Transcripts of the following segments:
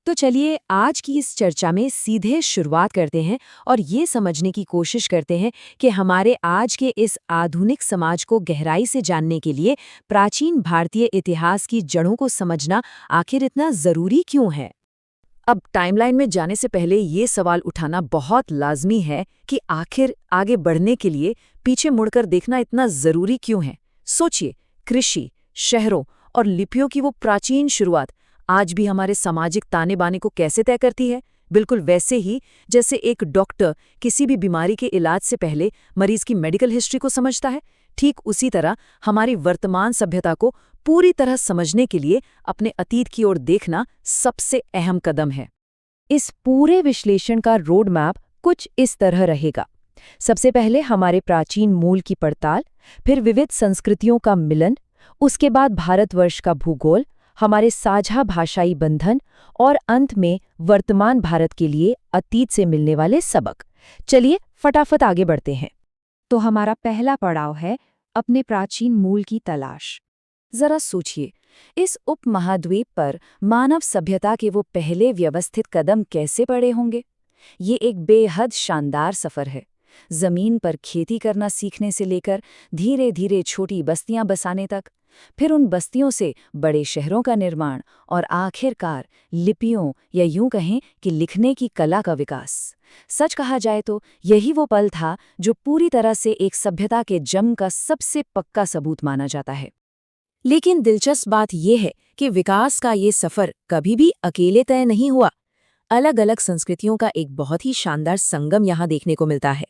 तो चलिए आज की इस चर्चा में सीधे शुरुआत करते हैं और ये समझने की कोशिश करते हैं कि हमारे आज के इस आधुनिक समाज को गहराई से जानने के लिए प्राचीन भारतीय इतिहास की जड़ों को समझना आखिर इतना ज़रूरी क्यों है। अब टाइमलाइन में जाने से पहले ये सवाल उठाना बहुत लाजमी है कि आखिर आगे बढ़ने के लिए पीछे मुड़कर देखना इतना ज़रूरी क्यों है। सोचिए, कृषि, शहरों और लिपियों की वो प्राचीन शुरुआत आज भी हमारे सामाजिक ताने बाने को कैसे तय करती है। बिल्कुल वैसे ही जैसे एक डॉक्टर किसी भी बीमारी के इलाज से पहले मरीज की मेडिकल हिस्ट्री को समझता है, ठीक उसी तरह हमारी वर्तमान सभ्यता को पूरी तरह समझने के लिए अपने अतीत की ओर देखना सबसे अहम कदम है। इस पूरे विश्लेषण का रोड मैप कुछ इस तरह रहेगा। सबसे पहले हमारे प्राचीन मूल की पड़ताल, फिर विविध संस्कृतियों का मिलन, उसके बाद भारतवर्ष का भूगोल, हमारे साझा भाषाई बंधन और अंत में वर्तमान भारत के लिए अतीत से मिलने वाले सबक। चलिए फटाफट आगे बढ़ते हैं। तो हमारा पहला पड़ाव है अपने प्राचीन मूल की तलाश। जरा सोचिए, इस उपमहाद्वीप पर मानव सभ्यता के वो पहले व्यवस्थित कदम कैसे पड़े होंगे। ये एक बेहद शानदार सफर है। जमीन पर खेती करना सीखने से लेकर धीरे धीरे छोटी बस्तियां बसाने तक, फिर उन बस्तियों से बड़े शहरों का निर्माण और आखिरकार लिपियों या यूं कहें कि लिखने की कला का विकास। सच कहा जाए तो यही वो पल था जो पूरी तरह से एक सभ्यता के जन्म का सबसे पक्का सबूत माना जाता है। लेकिन दिलचस्प बात यह है कि विकास का ये सफर कभी भी अकेले तय नहीं हुआ। अलग अलग संस्कृतियों का एक बहुत ही शानदार संगम यहाँ देखने को मिलता है।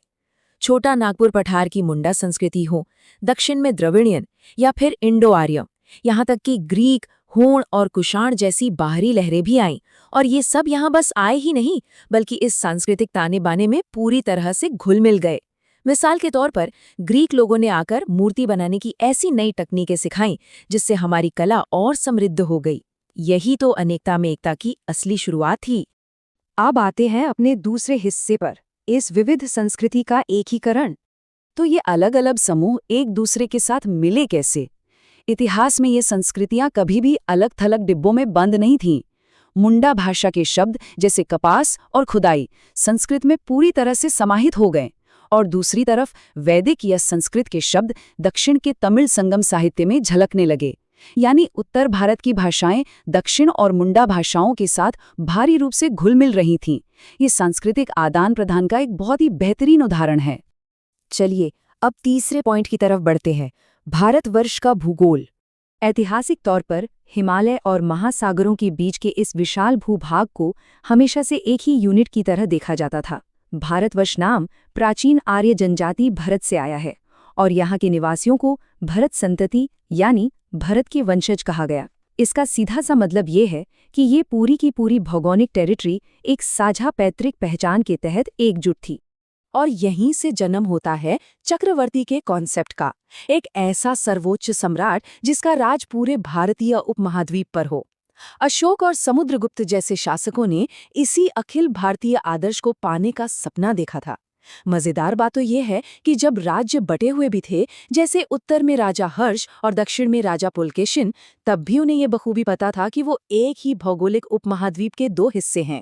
छोटा नागपुर पठार की मुंडा संस्कृति हो, दक्षिण में द्रविड़ियन या फिर इंडो आर्य, यहाँ तक कि ग्रीक, हूण और कुषाण जैसी बाहरी लहरें भी आईं, और ये सब यहाँ बस आए ही नहीं बल्कि इस सांस्कृतिक ताने बाने में पूरी तरह से घुल मिल गए। मिसाल के तौर पर ग्रीक लोगों ने आकर मूर्ति बनाने की ऐसी नई तकनीकें सिखाईं जिससे हमारी कला और समृद्ध हो गई। यही तो अनेकता में एकता की असली शुरुआत थी। अब आते हैं अपने दूसरे हिस्से पर, इस विविध संस्कृति का एकीकरण। तो ये अलग अलग समूह एक दूसरे के साथ मिले कैसे। इतिहास में ये संस्कृतियां कभी भी अलग थलग डिब्बों में बंद नहीं थीं। मुंडा भाषा के शब्द जैसे कपास और खुदाई संस्कृत में पूरी तरह से समाहित हो गए, और दूसरी तरफ वैदिक या संस्कृत के शब्द दक्षिण के तमिल संगम साहित्य में झलकने लगे। यानी उत्तर भारत की भाषाएं दक्षिण और मुंडा भाषाओं के साथ भारी रूप से घुल मिल रही थीं। ये सांस्कृतिक आदान प्रदान का एक बहुत ही बेहतरीन उदाहरण है। चलिए अब तीसरे पॉइंट की तरफ बढ़ते हैं, भारतवर्ष का भूगोल। ऐतिहासिक तौर पर हिमालय और महासागरों के बीच के इस विशाल भूभाग को हमेशा से एक ही यूनिट की तरह देखा जाता था। भारतवर्ष नाम प्राचीन आर्य जनजाति भरत से आया है और यहाँ के निवासियों को भरत संतति यानी भरत के वंशज कहा गया। इसका सीधा सा मतलब ये है कि ये पूरी की पूरी भौगोलिक टेरिटरी एक साझा पैतृक पहचान के तहत एकजुट थी। और यहीं से जन्म होता है चक्रवर्ती के कॉन्सेप्ट का, एक ऐसा सर्वोच्च सम्राट जिसका राज पूरे भारतीय उपमहाद्वीप पर हो। अशोक और समुद्रगुप्त जैसे शासकों ने इसी अखिल भारतीय आदर्श को पाने का सपना देखा था। मजेदार बात तो ये है कि जब राज्य बटे हुए भी थे, जैसे उत्तर में राजा हर्ष और दक्षिण में राजा पुलकेशिन, तब भी उन्हें ये बखूबी पता था कि वो एक ही भौगोलिक उपमहाद्वीप के दो हिस्से हैं।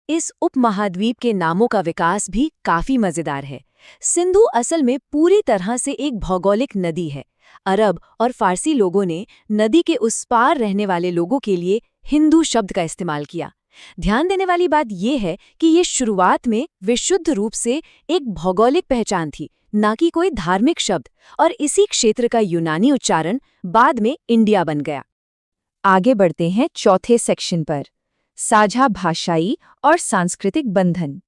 इस उपमहाद्वीप के नामों का विकास भी काफी मजेदार है। सिंधु असल में पूरी तरह से एक भौगोलिक नदी है। अरब और फारसी लोगों ने नदी के उस पार रहने वाले लोगों के लिए हिंदू शब्द का इस्तेमाल किया। ध्यान देने वाली बात यह है कि ये शुरुआत में विशुद्ध रूप से एक भौगोलिक पहचान थी, ना कि कोई धार्मिक शब्द, और इसी क्षेत्र का यूनानी उच्चारण बाद में इंडिया बन गया। आगे बढ़ते हैं चौथे सेक्शन पर, साझा भाषाई और सांस्कृतिक बंधन।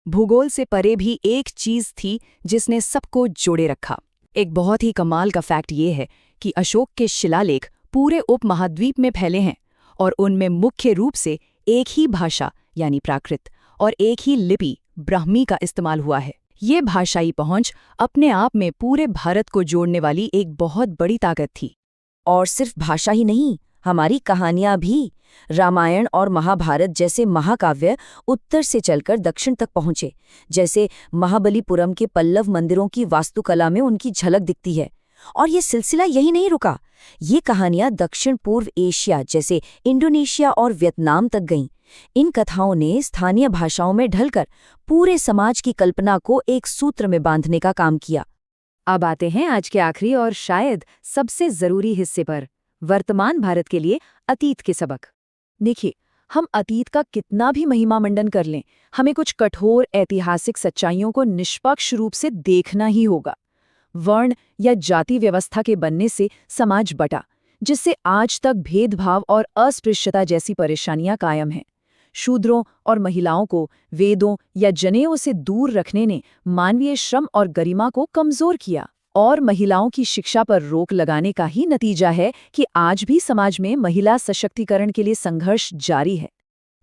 भूगोल से परे भी एक चीज थी जिसने सबको जोड़े रखा। एक बहुत ही कमाल का फैक्ट ये है कि अशोक के शिलालेख पूरे उपमहाद्वीप में फैले हैं और उनमें मुख्य रूप से एक ही भाषा यानी प्राकृत और एक ही लिपि ब्राह्मी का इस्तेमाल हुआ है। ये भाषाई पहुंच अपने आप में पूरे भारत को जोड़ने वाली एक बहुत बड़ी ताकत थी। और सिर्फ भाषा ही नहीं, हमारी कहानियां भी। रामायण और महाभारत जैसे महाकाव्य उत्तर से चलकर दक्षिण तक पहुंचे। जैसे महाबलीपुरम के पल्लव मंदिरों की वास्तुकला में उनकी झलक दिखती है। और ये सिलसिला यही नहीं रुका, ये कहानियां दक्षिण पूर्व एशिया जैसे इंडोनेशिया और वियतनाम तक गईं, इन कथाओं ने स्थानीय भाषाओं में ढलकर पूरे समाज की कल्पना को एक सूत्र में बांधने का काम किया। अब आते हैं आज के आखिरी और शायद सबसे जरूरी हिस्से पर, वर्तमान भारत के लिए अतीत के सबक। देखिए, हम अतीत का कितना भी महिमा मंडन कर लें, हमें कुछ कठोर ऐतिहासिक सच्चाइयों को निष्पक्ष रूप से देखना ही होगा। वर्ण या जाति व्यवस्था के बनने से समाज बटा, जिससे आज तक भेदभाव और अस्पृश्यता जैसी परेशानियां कायम हैं। शूद्रों और महिलाओं को वेदों या जनेऊ से दूर रखने ने मानवीय श्रम और गरिमा को कमजोर किया, और महिलाओं की शिक्षा पर रोक लगाने का ही नतीजा है कि आज भी समाज में महिला सशक्तिकरण के लिए संघर्ष जारी है।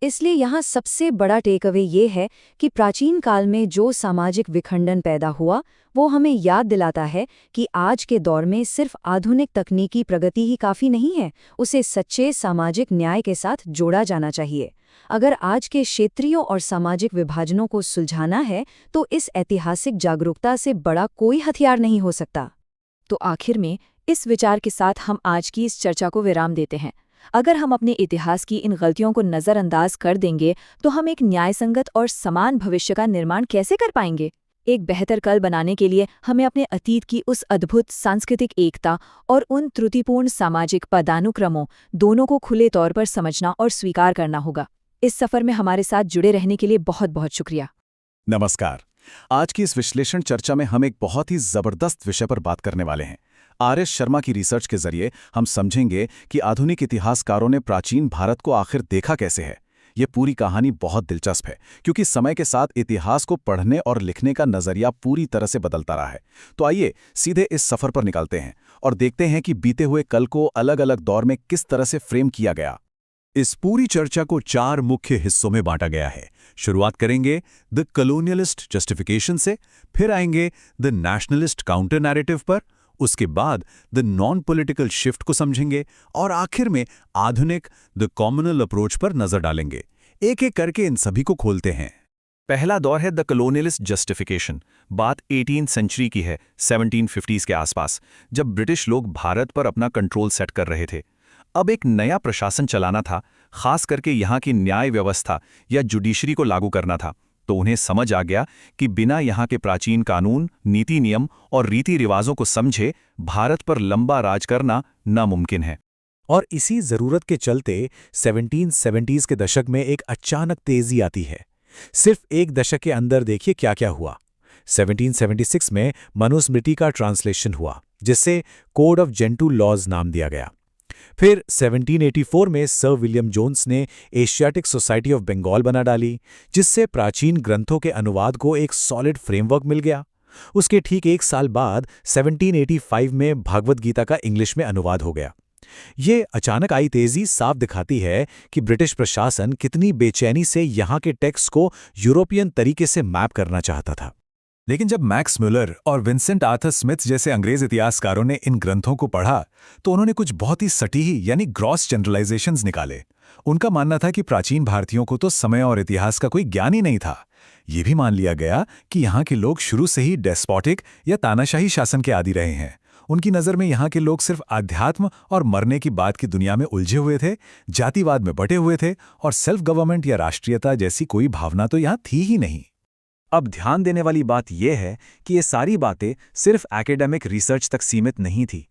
इसलिए यहाँ सबसे बड़ा टेकअवे ये है कि प्राचीन काल में जो सामाजिक विखंडन पैदा हुआ, वो हमें याद दिलाता है कि आज के दौर में सिर्फ आधुनिक तकनीकी प्रगति ही काफ़ी नहीं है, उसे सच्चे सामाजिक न्याय के साथ जोड़ा जाना चाहिए। अगर आज के क्षेत्रीय और सामाजिक विभाजनों को सुलझाना है, तो इस ऐतिहासिक जागरूकता से बड़ा कोई हथियार नहीं हो सकता। तो आखिर में इस विचार के साथ हम आज की इस चर्चा को विराम देते हैं। अगर हम अपने इतिहास की इन गलतियों को नज़रअंदाज कर देंगे, तो हम एक न्यायसंगत और समान भविष्य का निर्माण कैसे कर पाएंगे? एक बेहतर कल बनाने के लिए हमें अपने अतीत की उस अद्भुत सांस्कृतिक एकता और उन त्रुटिपूर्ण सामाजिक पदानुक्रमों दोनों को खुले तौर पर समझना और स्वीकार करना होगा। इस सफर में हमारे साथ जुड़े रहने के लिए बहुत बहुत शुक्रिया। नमस्कार। आज की इस विश्लेषण चर्चा में हम एक बहुत ही जबरदस्त विषय पर बात करने वाले हैं। आर.एस. शर्मा की रिसर्च के जरिए हम समझेंगे कि आधुनिक इतिहासकारों ने प्राचीन भारत को आखिर देखा कैसे है। ये पूरी कहानी बहुत दिलचस्प है, क्योंकि समय के साथ इतिहास को पढ़ने और लिखने का नजरिया पूरी तरह से बदलता रहा है। तो आइए सीधे इस सफर पर निकलते हैं और देखते हैं कि बीते हुए कल को अलग अलग दौर में किस तरह से फ्रेम किया गया। इस पूरी चर्चा को 4 मुख्य हिस्सों में बांटा गया है। शुरुआत करेंगे द कॉलोनियलिस्ट जस्टिफिकेशन से, फिर आएंगे द नेशनलिस्ट काउंटर नैरेटिव पर, उसके बाद द नॉन पॉलिटिकल शिफ्ट को समझेंगे और आखिर में आधुनिक द कॉम्युनल अप्रोच पर नजर डालेंगे। एक एक करके इन सभी को खोलते हैं। पहला दौर है द कॉलोनियलिस्ट जस्टिफिकेशन। बात 18th सेंचुरी की है, 1750s के आसपास, जब ब्रिटिश लोग भारत पर अपना कंट्रोल सेट कर रहे थे। अब एक नया प्रशासन चलाना था, खास करके यहाँ की न्याय व्यवस्था या जुडिशरी को लागू करना था। तो उन्हें समझ आ गया कि बिना यहाँ के प्राचीन कानून, नीति नियम और रीति रिवाजों को समझे भारत पर लंबा राज करना नामुमकिन है। और इसी जरूरत के चलते 1770s के दशक में एक अचानक तेजी आती है। सिर्फ एक दशक के अंदर देखिए क्या क्या हुआ। 1776 में मनुस्मृति का ट्रांसलेशन हुआ, जिससे कोड ऑफ जेंटू लॉज नाम दिया गया। फिर 1784 में सर विलियम जोन्स ने एशियाटिक सोसाइटी ऑफ बंगाल बना डाली, जिससे प्राचीन ग्रंथों के अनुवाद को एक सॉलिड फ्रेमवर्क मिल गया। उसके ठीक एक साल बाद 1785 में भागवत गीता का इंग्लिश में अनुवाद हो गया। ये अचानक आई तेजी साफ दिखाती है कि ब्रिटिश प्रशासन कितनी बेचैनी से यहाँ के टेक्स्ट को यूरोपियन तरीके से मैप करना चाहता था। लेकिन जब मैक्स मुलर और विंसेंट आर्थर स्मिथ जैसे अंग्रेज इतिहासकारों ने इन ग्रंथों को पढ़ा, तो उन्होंने कुछ बहुत ही सटीही यानी ग्रॉस जनरलाइजेशंस निकाले। उनका मानना था कि प्राचीन भारतीयों को तो समय और इतिहास का कोई ज्ञान ही नहीं था। ये भी मान लिया गया कि यहाँ के लोग शुरू से ही डेस्पोटिक या तानाशाही शासन के आदी रहे हैं। उनकी नज़र में यहाँ के लोग सिर्फ आध्यात्म और मरने की बात की दुनिया में उलझे हुए थे, जातिवाद में बटे हुए थे, और सेल्फ गवर्नमेंट या राष्ट्रीयता जैसी कोई भावना तो यहाँ थी ही नहीं। अब ध्यान देने वाली बात यह है कि ये सारी बातें सिर्फ एकेडमिक रिसर्च तक सीमित नहीं थी।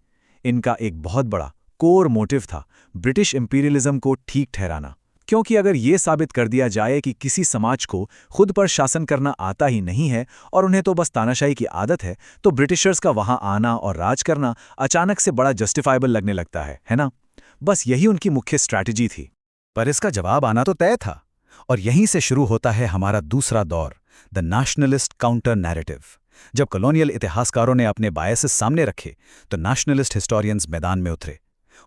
इनका एक बहुत बड़ा कोर मोटिव था ब्रिटिश इंपीरियलिज्म को ठीक ठहराना। क्योंकि अगर ये साबित कर दिया जाए कि किसी समाज को खुद पर शासन करना आता ही नहीं है और उन्हें तो बस तानाशाही की आदत है, तो ब्रिटिशर्स का वहां आना और राज करना अचानक से बड़ा जस्टिफाइबल लगने लगता है ना? बस यही उनकी मुख्य स्ट्रैटेजी थी। पर इसका जवाब आना तो तय था, और यहीं से शुरू होता है हमारा दूसरा दौर, द नेशनलिस्ट काउंटर नैरेटिव। जब कॉलोनियल इतिहासकारों ने अपने बायसेस सामने रखे, तो नेशनलिस्ट हिस्टोरियंस मैदान में उतरे।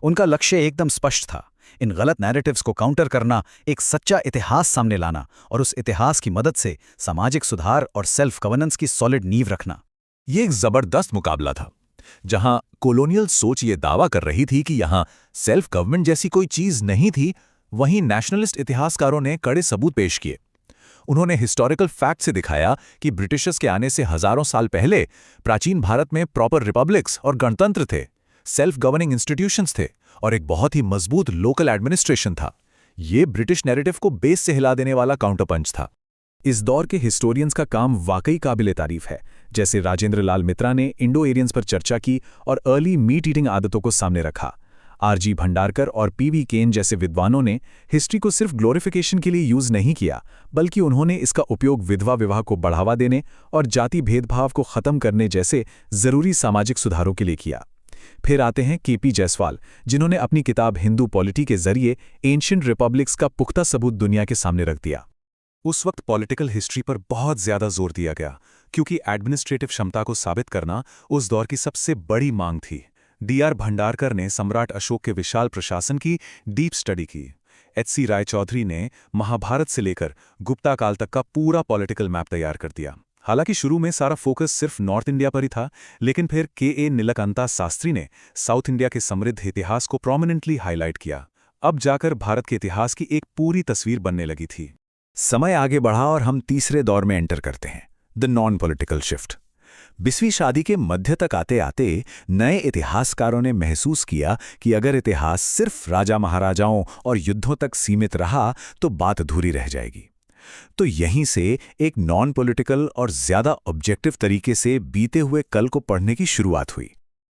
उनका लक्ष्य एकदम स्पष्ट था, इन गलत नैरेटिव्स को काउंटर करना, एक सच्चा इतिहास सामने लाना और उस इतिहास की मदद से सामाजिक सुधार और सेल्फ गवर्नेंस की सॉलिड नींव रखना। ये एक जबरदस्त मुकाबला था, जहां कॉलोनियल सोच ये दावा कर रही थी कि यहां सेल्फ गवर्नमेंट जैसी कोई चीज नहीं थी, वहीं नेशनलिस्ट इतिहासकारों ने कड़े सबूत पेश किए। उन्होंने हिस्टोरिकल फैक्ट से दिखाया कि ब्रिटिशर्स के आने से हजारों साल पहले प्राचीन भारत में प्रॉपर रिपब्लिक्स और गणतंत्र थे, सेल्फ गवर्निंग इंस्टीट्यूशंस थे और एक बहुत ही मजबूत लोकल एडमिनिस्ट्रेशन था। ये ब्रिटिश नैरेटिव को बेस से हिला देने वाला काउंटरपंच था। इस दौर के हिस्टोरियंस का काम वाकई काबिले तारीफ है। जैसे राजेंद्र लाल मित्रा ने इंडो एरियंस पर चर्चा की और अर्ली मीट ईटिंग आदतों को सामने रखा। आरजी भंडारकर और पीवी केन जैसे विद्वानों ने हिस्ट्री को सिर्फ ग्लोरिफिकेशन के लिए यूज नहीं किया, बल्कि उन्होंने इसका उपयोग विधवा विवाह को बढ़ावा देने और जाति भेदभाव को खत्म करने जैसे जरूरी सामाजिक सुधारों के लिए किया। फिर आते हैं केपी जायसवाल, जिन्होंने अपनी किताब हिंदू पॉलिटी के जरिए एंशिएंट रिपब्लिक्स का पुख्ता सबूत दुनिया के सामने रख दिया। उस वक्त पॉलिटिकल हिस्ट्री पर बहुत ज्यादा जोर दिया गया, क्योंकि एडमिनिस्ट्रेटिव क्षमता को साबित करना उस दौर की सबसे बड़ी मांग थी। डीआर भंडारकर ने सम्राट अशोक के विशाल प्रशासन की डीप स्टडी की। एचसी रायचौधरी ने महाभारत से लेकर गुप्ता काल तक का पूरा पॉलिटिकल मैप तैयार कर दिया। हालांकि शुरू में सारा फोकस सिर्फ नॉर्थ इंडिया पर ही था, लेकिन फिर के नीलकंता शास्त्री ने साउथ इंडिया के समृद्ध इतिहास को प्रोमिनेंटली हाईलाइट किया। अब जाकर भारत के इतिहास की एक पूरी तस्वीर बनने लगी थी। समय आगे बढ़ा और हम तीसरे दौर में एंटर करते हैं, द नॉन पॉलिटिकल शिफ्ट। 20वीं सदी के मध्य तक आते आते नए इतिहासकारों ने महसूस किया कि अगर इतिहास सिर्फ राजा महाराजाओं और युद्धों तक सीमित रहा तो बात अधूरी रह जाएगी। तो यहीं से एक नॉन पॉलिटिकल और ज्यादा ऑब्जेक्टिव तरीके से बीते हुए कल को पढ़ने की शुरुआत हुई।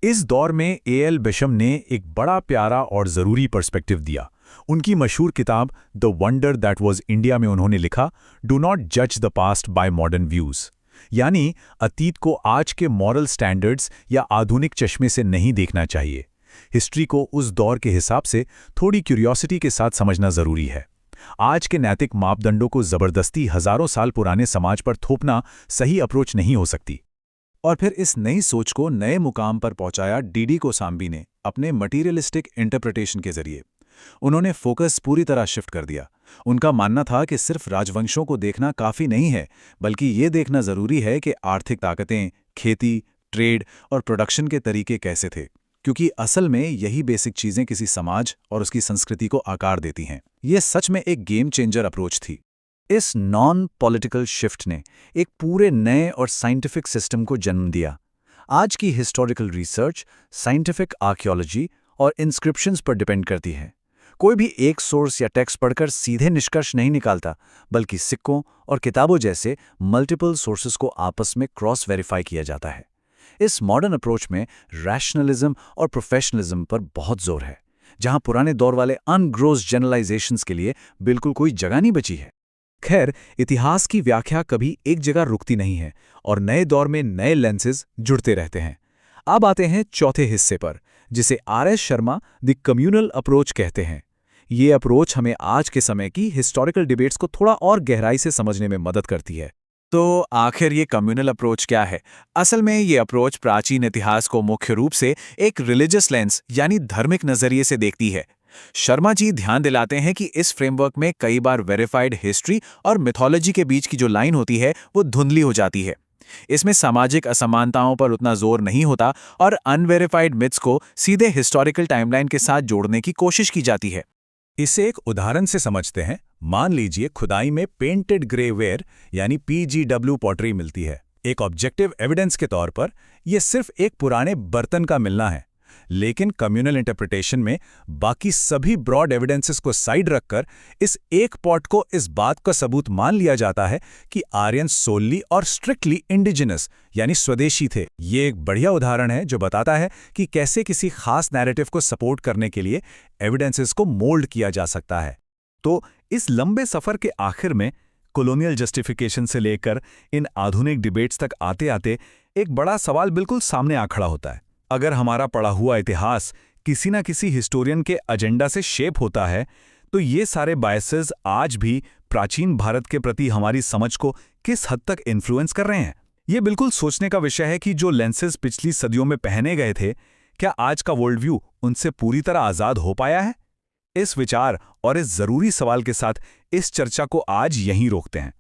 इस दौर में ए.एल. बेशम ने एक बड़ा प्यारा और जरूरी पर्सपेक्टिव दिया। उनकी मशहूर किताब the wonder that was India में उन्होंने लिखा, डू नॉट जज the passed by modern views, यानी अतीत को आज के मॉरल स्टैंडर्ड्स या आधुनिक चश्मे से नहीं देखना चाहिए। हिस्ट्री को उस दौर के हिसाब से थोड़ी क्यूरियोसिटी के साथ समझना जरूरी है। आज के नैतिक मापदंडों को जबरदस्ती हजारों साल पुराने समाज पर थोपना सही अप्रोच नहीं हो सकती। और फिर इस नई सोच को नए मुकाम पर पहुंचाया डी.डी. कोसांबी ने अपने मटीरियलिस्टिक इंटरप्रिटेशन के जरिए। उन्होंने फोकस पूरी तरह शिफ्ट कर दिया। उनका मानना था कि सिर्फ राजवंशों को देखना काफी नहीं है, बल्कि ये देखना जरूरी है कि आर्थिक ताकतें, खेती, ट्रेड और प्रोडक्शन के तरीके कैसे थे, क्योंकि असल में यही बेसिक चीजें किसी समाज और उसकी संस्कृति को आकार देती हैं। ये सच में एक गेम चेंजर अप्रोच थी। इस नॉन पॉलिटिकल शिफ्ट ने एक पूरे नए और साइंटिफिक सिस्टम को जन्म दिया। आज की हिस्टोरिकल रिसर्च साइंटिफिक आर्कियोलॉजी और इंस्क्रिप्शंस पर डिपेंड करती है। कोई भी एक सोर्स या टेक्स्ट पढ़कर सीधे निष्कर्ष नहीं निकालता, बल्कि सिक्कों और किताबों जैसे मल्टीपल सोर्सेस को आपस में क्रॉस वेरीफाई किया जाता है। इस मॉडर्न अप्रोच में रैशनलिज्म और प्रोफेशनलिज्म पर बहुत जोर है, जहां पुराने दौर वाले अनग्रोस जनरलाइजेशंस के लिए बिल्कुल कोई जगह नहीं बची है। खैर, इतिहास की व्याख्या कभी एक जगह रुकती नहीं है और नए दौर में नए लेंसेज जुड़ते रहते हैं। अब आते हैं चौथे हिस्से पर, जिसे RS. Sharma the communal approach कहते हैं। ये अप्रोच हमें आज के समय की हिस्टोरिकल डिबेट्स को थोड़ा और गहराई से समझने में मदद करती है। तो आखिर ये कम्युनल अप्रोच क्या है? असल में ये अप्रोच प्राचीन इतिहास को मुख्य रूप से एक रिलीजियस लेंस यानी धार्मिक नजरिए से देखती है। शर्मा जी ध्यान दिलाते हैं कि इस फ्रेमवर्क में कई बार वेरीफाइड हिस्ट्री और मिथोलॉजी के बीच की जो लाइन होती है वो धुंधली हो जाती है। इसमें सामाजिक असमानताओं पर उतना जोर नहीं होता और अनवेरीफाइड मिथ्स को सीधे हिस्टोरिकल टाइमलाइन के साथ जोड़ने की कोशिश की जाती है। इसे एक उदाहरण से समझते हैं। मान लीजिए खुदाई में पेंटेड ग्रेवेयर यानी पीजीडब्ल्यू पॉटरी मिलती है। एक ऑब्जेक्टिव एविडेंस के तौर पर यह सिर्फ एक पुराने बर्तन का मिलना है, लेकिन कम्युनल इंटरप्रिटेशन में बाकी सभी ब्रॉड एविडेंसेस को साइड रखकर इस एक पॉट को इस बात का सबूत मान लिया जाता है कि आर्यन सोलली और स्ट्रिक्टली इंडिजिनस यानी स्वदेशी थे। ये एक बढ़िया उदाहरण है जो बताता है कि कैसे किसी खास नैरेटिव को सपोर्ट करने के लिए एविडेंसेस को मोल्ड किया जा सकता है। तो इस लंबे सफर के आखिर में कॉलोनियल जस्टिफिकेशन से लेकर इन आधुनिक डिबेट्स तक आते आते एक बड़ा सवाल बिल्कुल सामने आ खड़ा होता है। अगर हमारा पढ़ा हुआ इतिहास किसी न किसी हिस्टोरियन के एजेंडा से शेप होता है, तो ये सारे बायसेस आज भी प्राचीन भारत के प्रति हमारी समझ को किस हद तक इन्फ्लुएंस कर रहे हैं। ये बिल्कुल सोचने का विषय है कि जो लेंसेज पिछली सदियों में पहने गए थे, क्या आज का वर्ल्ड व्यू उनसे पूरी तरह आज़ाद हो पाया है? इस विचार और इस जरूरी सवाल के साथ इस चर्चा को आज यहीं रोकते हैं।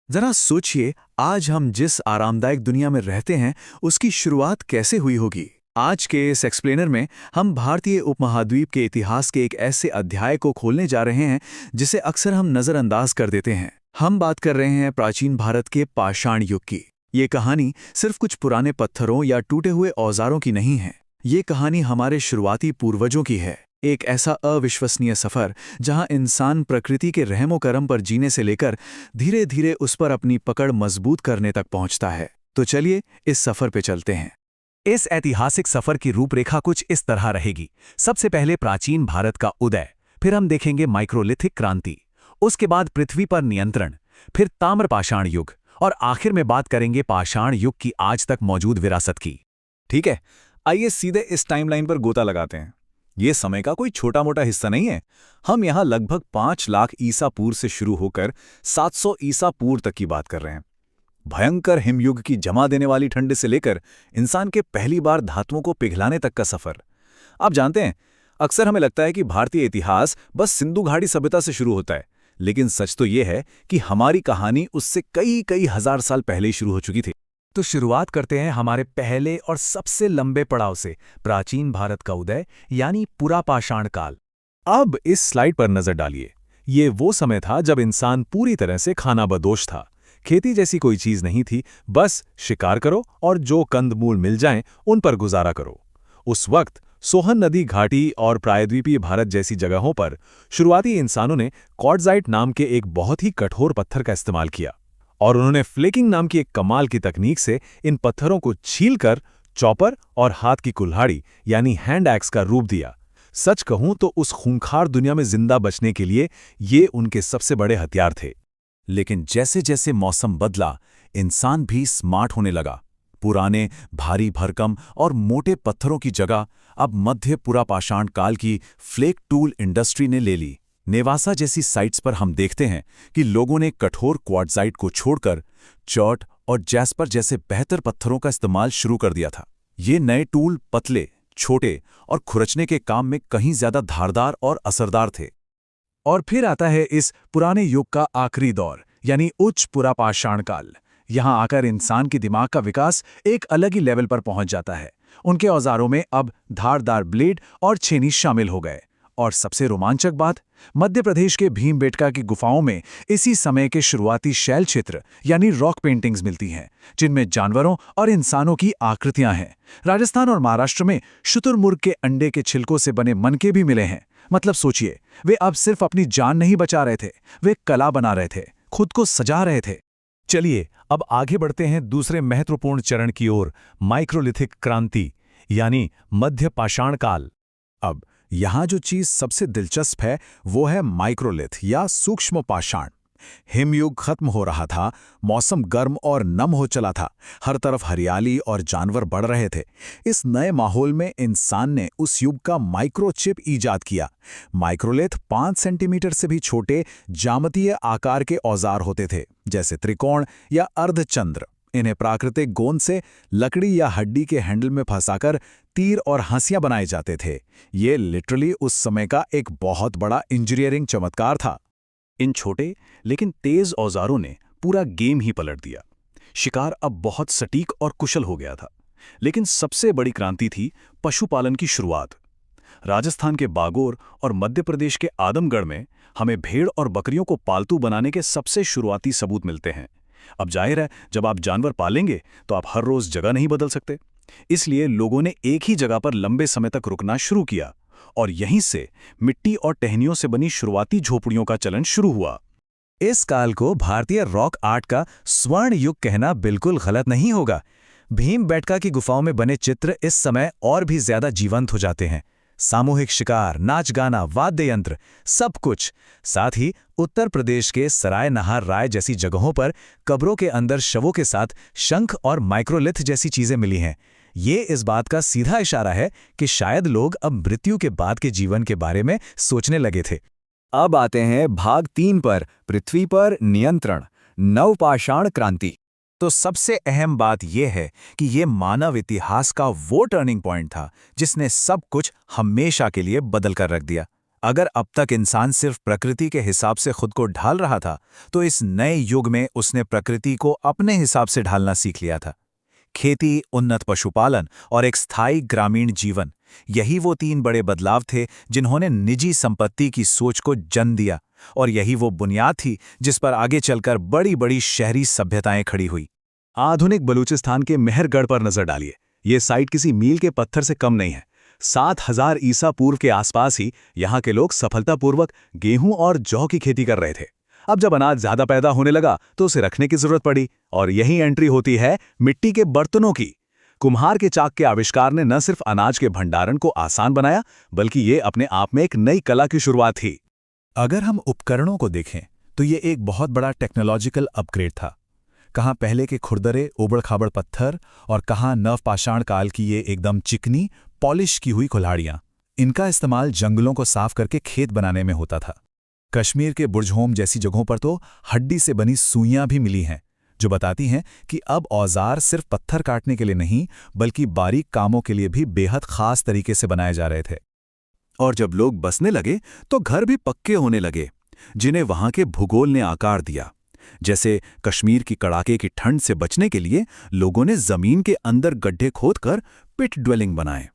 जरा सोचिए, आज हम जिस आरामदायक दुनिया में रहते हैं उसकी शुरुआत कैसे हुई होगी। आज के इस एक्सप्लेनर में हम भारतीय उपमहाद्वीप के इतिहास के एक ऐसे अध्याय को खोलने जा रहे हैं जिसे अक्सर हम नज़रअंदाज कर देते हैं। हम बात कर रहे हैं प्राचीन भारत के पाषाण युग की। ये कहानी सिर्फ कुछ पुराने पत्थरों या टूटे हुए औजारों की नहीं है। ये कहानी हमारे शुरुआती पूर्वजों की है, एक ऐसा अविश्वसनीय सफर जहां इंसान प्रकृति के रहमो करम पर जीने से लेकर धीरे धीरे उस पर अपनी पकड़ मजबूत करने तक पहुंचता है। तो चलिए इस सफर पे चलते हैं। इस ऐतिहासिक सफर की रूपरेखा कुछ इस तरह रहेगी। सबसे पहले प्राचीन भारत का उदय, फिर हम देखेंगे माइक्रोलिथिक क्रांति, उसके बाद पृथ्वी पर नियंत्रण, फिर ताम्रपाषाण युग और आखिर में बात करेंगे पाषाण युग की आज तक मौजूद विरासत की। ठीक है, आइए सीधे इस टाइमलाइन पर गोता लगाते हैं। ये समय का कोई छोटा मोटा हिस्सा नहीं है। हम यहाँ लगभग 5 लाख ईसा पूर्व से शुरू होकर 700 ईसा पूर्व तक की बात कर रहे हैं। भयंकर हिमयुग की जमा देने वाली ठंड से लेकर इंसान के पहली बार धातुओं को पिघलाने तक का सफर। आप जानते हैं, अक्सर हमें लगता है कि भारतीय इतिहास बस सिंधु घाटी सभ्यता से शुरू होता है, लेकिन सच तो यह है कि हमारी कहानी उससे कई कई हजार साल पहले ही शुरू हो चुकी थी। तो शुरुआत करते हैं हमारे पहले और सबसे लंबे पड़ाव से, प्राचीन भारत का उदय यानी पुरापाषाण काल। अब इस स्लाइड पर नजर डालिए। ये वो समय था जब इंसान पूरी तरह से खानाबदोश था। खेती जैसी कोई चीज नहीं थी, बस शिकार करो और जो कंदमूल मिल जाएं उन पर गुजारा करो। उस वक्त सोहन नदी घाटी और प्रायद्वीपीय भारत जैसी जगहों पर शुरुआती इंसानों ने क्वार्ट्जाइट नाम के एक बहुत ही कठोर पत्थर का इस्तेमाल किया और उन्होंने फ्लेकिंग नाम की एक कमाल की तकनीक से इन पत्थरों को छीलकर चॉपर और हाथ की कुल्हाड़ी यानी हैंड एक्स का रूप दिया। सच कहूं तो उस खूंखार दुनिया में जिंदा बचने के लिए ये उनके सबसे बड़े हथियार थे। लेकिन जैसे जैसे मौसम बदला, इंसान भी स्मार्ट होने लगा। पुराने भारी भरकम और मोटे पत्थरों की जगह अब मध्य पुरापाषाण काल की फ्लेक टूल इंडस्ट्री ने ले ली। नेवासा जैसी साइट्स पर हम देखते हैं कि लोगों ने कठोर क्वार्ट्जाइट को छोड़कर चर्ट और जैस्पर जैसे बेहतर पत्थरों का इस्तेमाल शुरू कर दिया था। ये नए टूल पतले, छोटे और खुरचने के काम में कहीं ज्यादा धारदार और असरदार थे। और फिर आता है इस पुराने युग का आखिरी दौर यानी उच्च पुरापाषाण काल। यहां आकर इंसान के दिमाग का विकास एक अलग ही लेवल पर पहुंच जाता है। उनके औजारों में अब धारदार ब्लेड और छेनी शामिल हो गए। और सबसे रोमांचक बात, मध्य प्रदेश के भीमबेटका की गुफाओं में इसी समय के शुरुआती शैल चित्र यानी रॉक पेंटिंग्स मिलती हैं, जिनमें जानवरों और इंसानों की आकृतियां हैं। राजस्थान और महाराष्ट्र में शुतुरमुर्ग के अंडे के छिलकों से बने मनके भी मिले हैं। मतलब सोचिए, वे अब सिर्फ अपनी जान नहीं बचा रहे थे, वे कला बना रहे थे, खुद को सजा रहे थे। चलिए अब आगे बढ़ते हैं दूसरे महत्वपूर्ण चरण की ओर, माइक्रोलिथिक क्रांति यानी मध्य पाषाण काल। अब यहां जो चीज सबसे दिलचस्प है वो है माइक्रोलिथ या सूक्ष्म पाषाण। हिमयुग खत्म हो रहा था, मौसम गर्म और नम हो चला था, हर तरफ हरियाली और जानवर बढ़ रहे थे। इस नए माहौल में इंसान ने उस युग का माइक्रोचिप ईजाद किया। माइक्रोलिथ 5 सेंटीमीटर से भी छोटे ज्यामितीय आकार के औजार होते थे, जैसे त्रिकोण या अर्धचंद्र। इन्हें प्राकृतिक गोंद से लकड़ी या हड्डी के हैंडल में फंसाकर तीर और हंसियां बनाए जाते थे। ये लिटरली उस समय का एक बहुत बड़ा इंजीनियरिंग चमत्कार था। इन छोटे लेकिन तेज औजारों ने पूरा गेम ही पलट दिया। शिकार अब बहुत सटीक और कुशल हो गया था। लेकिन सबसे बड़ी क्रांति थी पशुपालन की शुरुआत। राजस्थान के बागोर और मध्य प्रदेश के आदमगढ़ में हमें भेड़ और बकरियों को पालतू बनाने के सबसे शुरुआती सबूत मिलते हैं। अब जाहिर है, जब आप जानवर पालेंगे तो आप हर रोज जगह नहीं बदल सकते, इसलिए लोगों ने एक ही जगह पर लंबे समय तक रुकना शुरू किया और यहीं से मिट्टी और टहनियों से बनी शुरुआती झोपड़ियों का चलन शुरू हुआ। इस काल को भारतीय रॉक आर्ट का स्वर्ण युग कहना बिल्कुल गलत नहीं होगा। भीमबेटका की गुफाओं में बने चित्र इस समय और भी ज्यादा जीवंत हो जाते हैं। सामूहिक शिकार, नाच गाना, वाद्य यंत्र, सब कुछ। साथ ही उत्तर प्रदेश के सराय नहार राय जैसी जगहों पर कब्रों के अंदर शवों के साथ शंख और माइक्रोलिथ जैसी चीजें मिली हैं। ये इस बात का सीधा इशारा है कि शायद लोग अब मृत्यु के बाद के जीवन के बारे में सोचने लगे थे। अब आते हैं भाग 3 पर, पृथ्वी पर नियंत्रण, नवपाषाण क्रांति। तो सबसे अहम बात यह है कि ये मानव इतिहास का वो टर्निंग पॉइंट था जिसने सब कुछ हमेशा के लिए बदल कर रख दिया। अगर अब तक इंसान सिर्फ प्रकृति के हिसाब से खुद को ढाल रहा था, तो इस नए युग में उसने प्रकृति को अपने हिसाब से ढालना सीख लिया था। खेती, उन्नत पशुपालन और एक स्थायी ग्रामीण जीवन, यही वो 3 बड़े बदलाव थे जिन्होंने निजी संपत्ति की सोच को जन्म दिया, और यही वो बुनियाद थी जिस पर आगे चलकर बड़ी बड़ी शहरी सभ्यताएं खड़ी हुई। आधुनिक बलूचिस्तान के मेहरगढ़ पर नजर डालिए। ये साइट किसी मील के पत्थर से कम नहीं है। 7000 ईसा पूर्व के आसपास ही यहाँ के लोग सफलतापूर्वक गेहूं और जौ की खेती कर रहे थे। अब जब अनाज ज्यादा पैदा होने लगा तो उसे रखने की जरूरत पड़ी, और यही एंट्री होती है मिट्टी के बर्तनों की। कुम्हार के चाक के आविष्कार ने न सिर्फ अनाज के भंडारण को आसान बनाया, बल्कि ये अपने आप में एक नई कला की शुरुआत थी। अगर हम उपकरणों को देखें तो ये एक बहुत बड़ा टेक्नोलॉजिकल अपग्रेड था। कहाँ पहले के खुरदरे उबड़-खाबड़ पत्थर और कहाँ नवपाषाण काल की ये एकदम चिकनी पॉलिश की हुई कुल्हाड़ियां। इनका इस्तेमाल जंगलों को साफ करके खेत बनाने में होता था। कश्मीर के बुर्जहोम जैसी जगहों पर तो हड्डी से बनी सुइयां भी मिली हैं, जो बताती हैं कि अब औजार सिर्फ पत्थर काटने के लिए नहीं, बल्कि बारीक कामों के लिए भी बेहद खास तरीके से बनाए जा रहे थे। और जब लोग बसने लगे तो घर भी पक्के होने लगे, जिन्हें वहां के भूगोल ने आकार दिया। जैसे कश्मीर की कड़ाके की ठंड से बचने के लिए लोगों ने जमीन के अंदर गड्ढे खोदकर पिट ड्वेलिंग बनाए।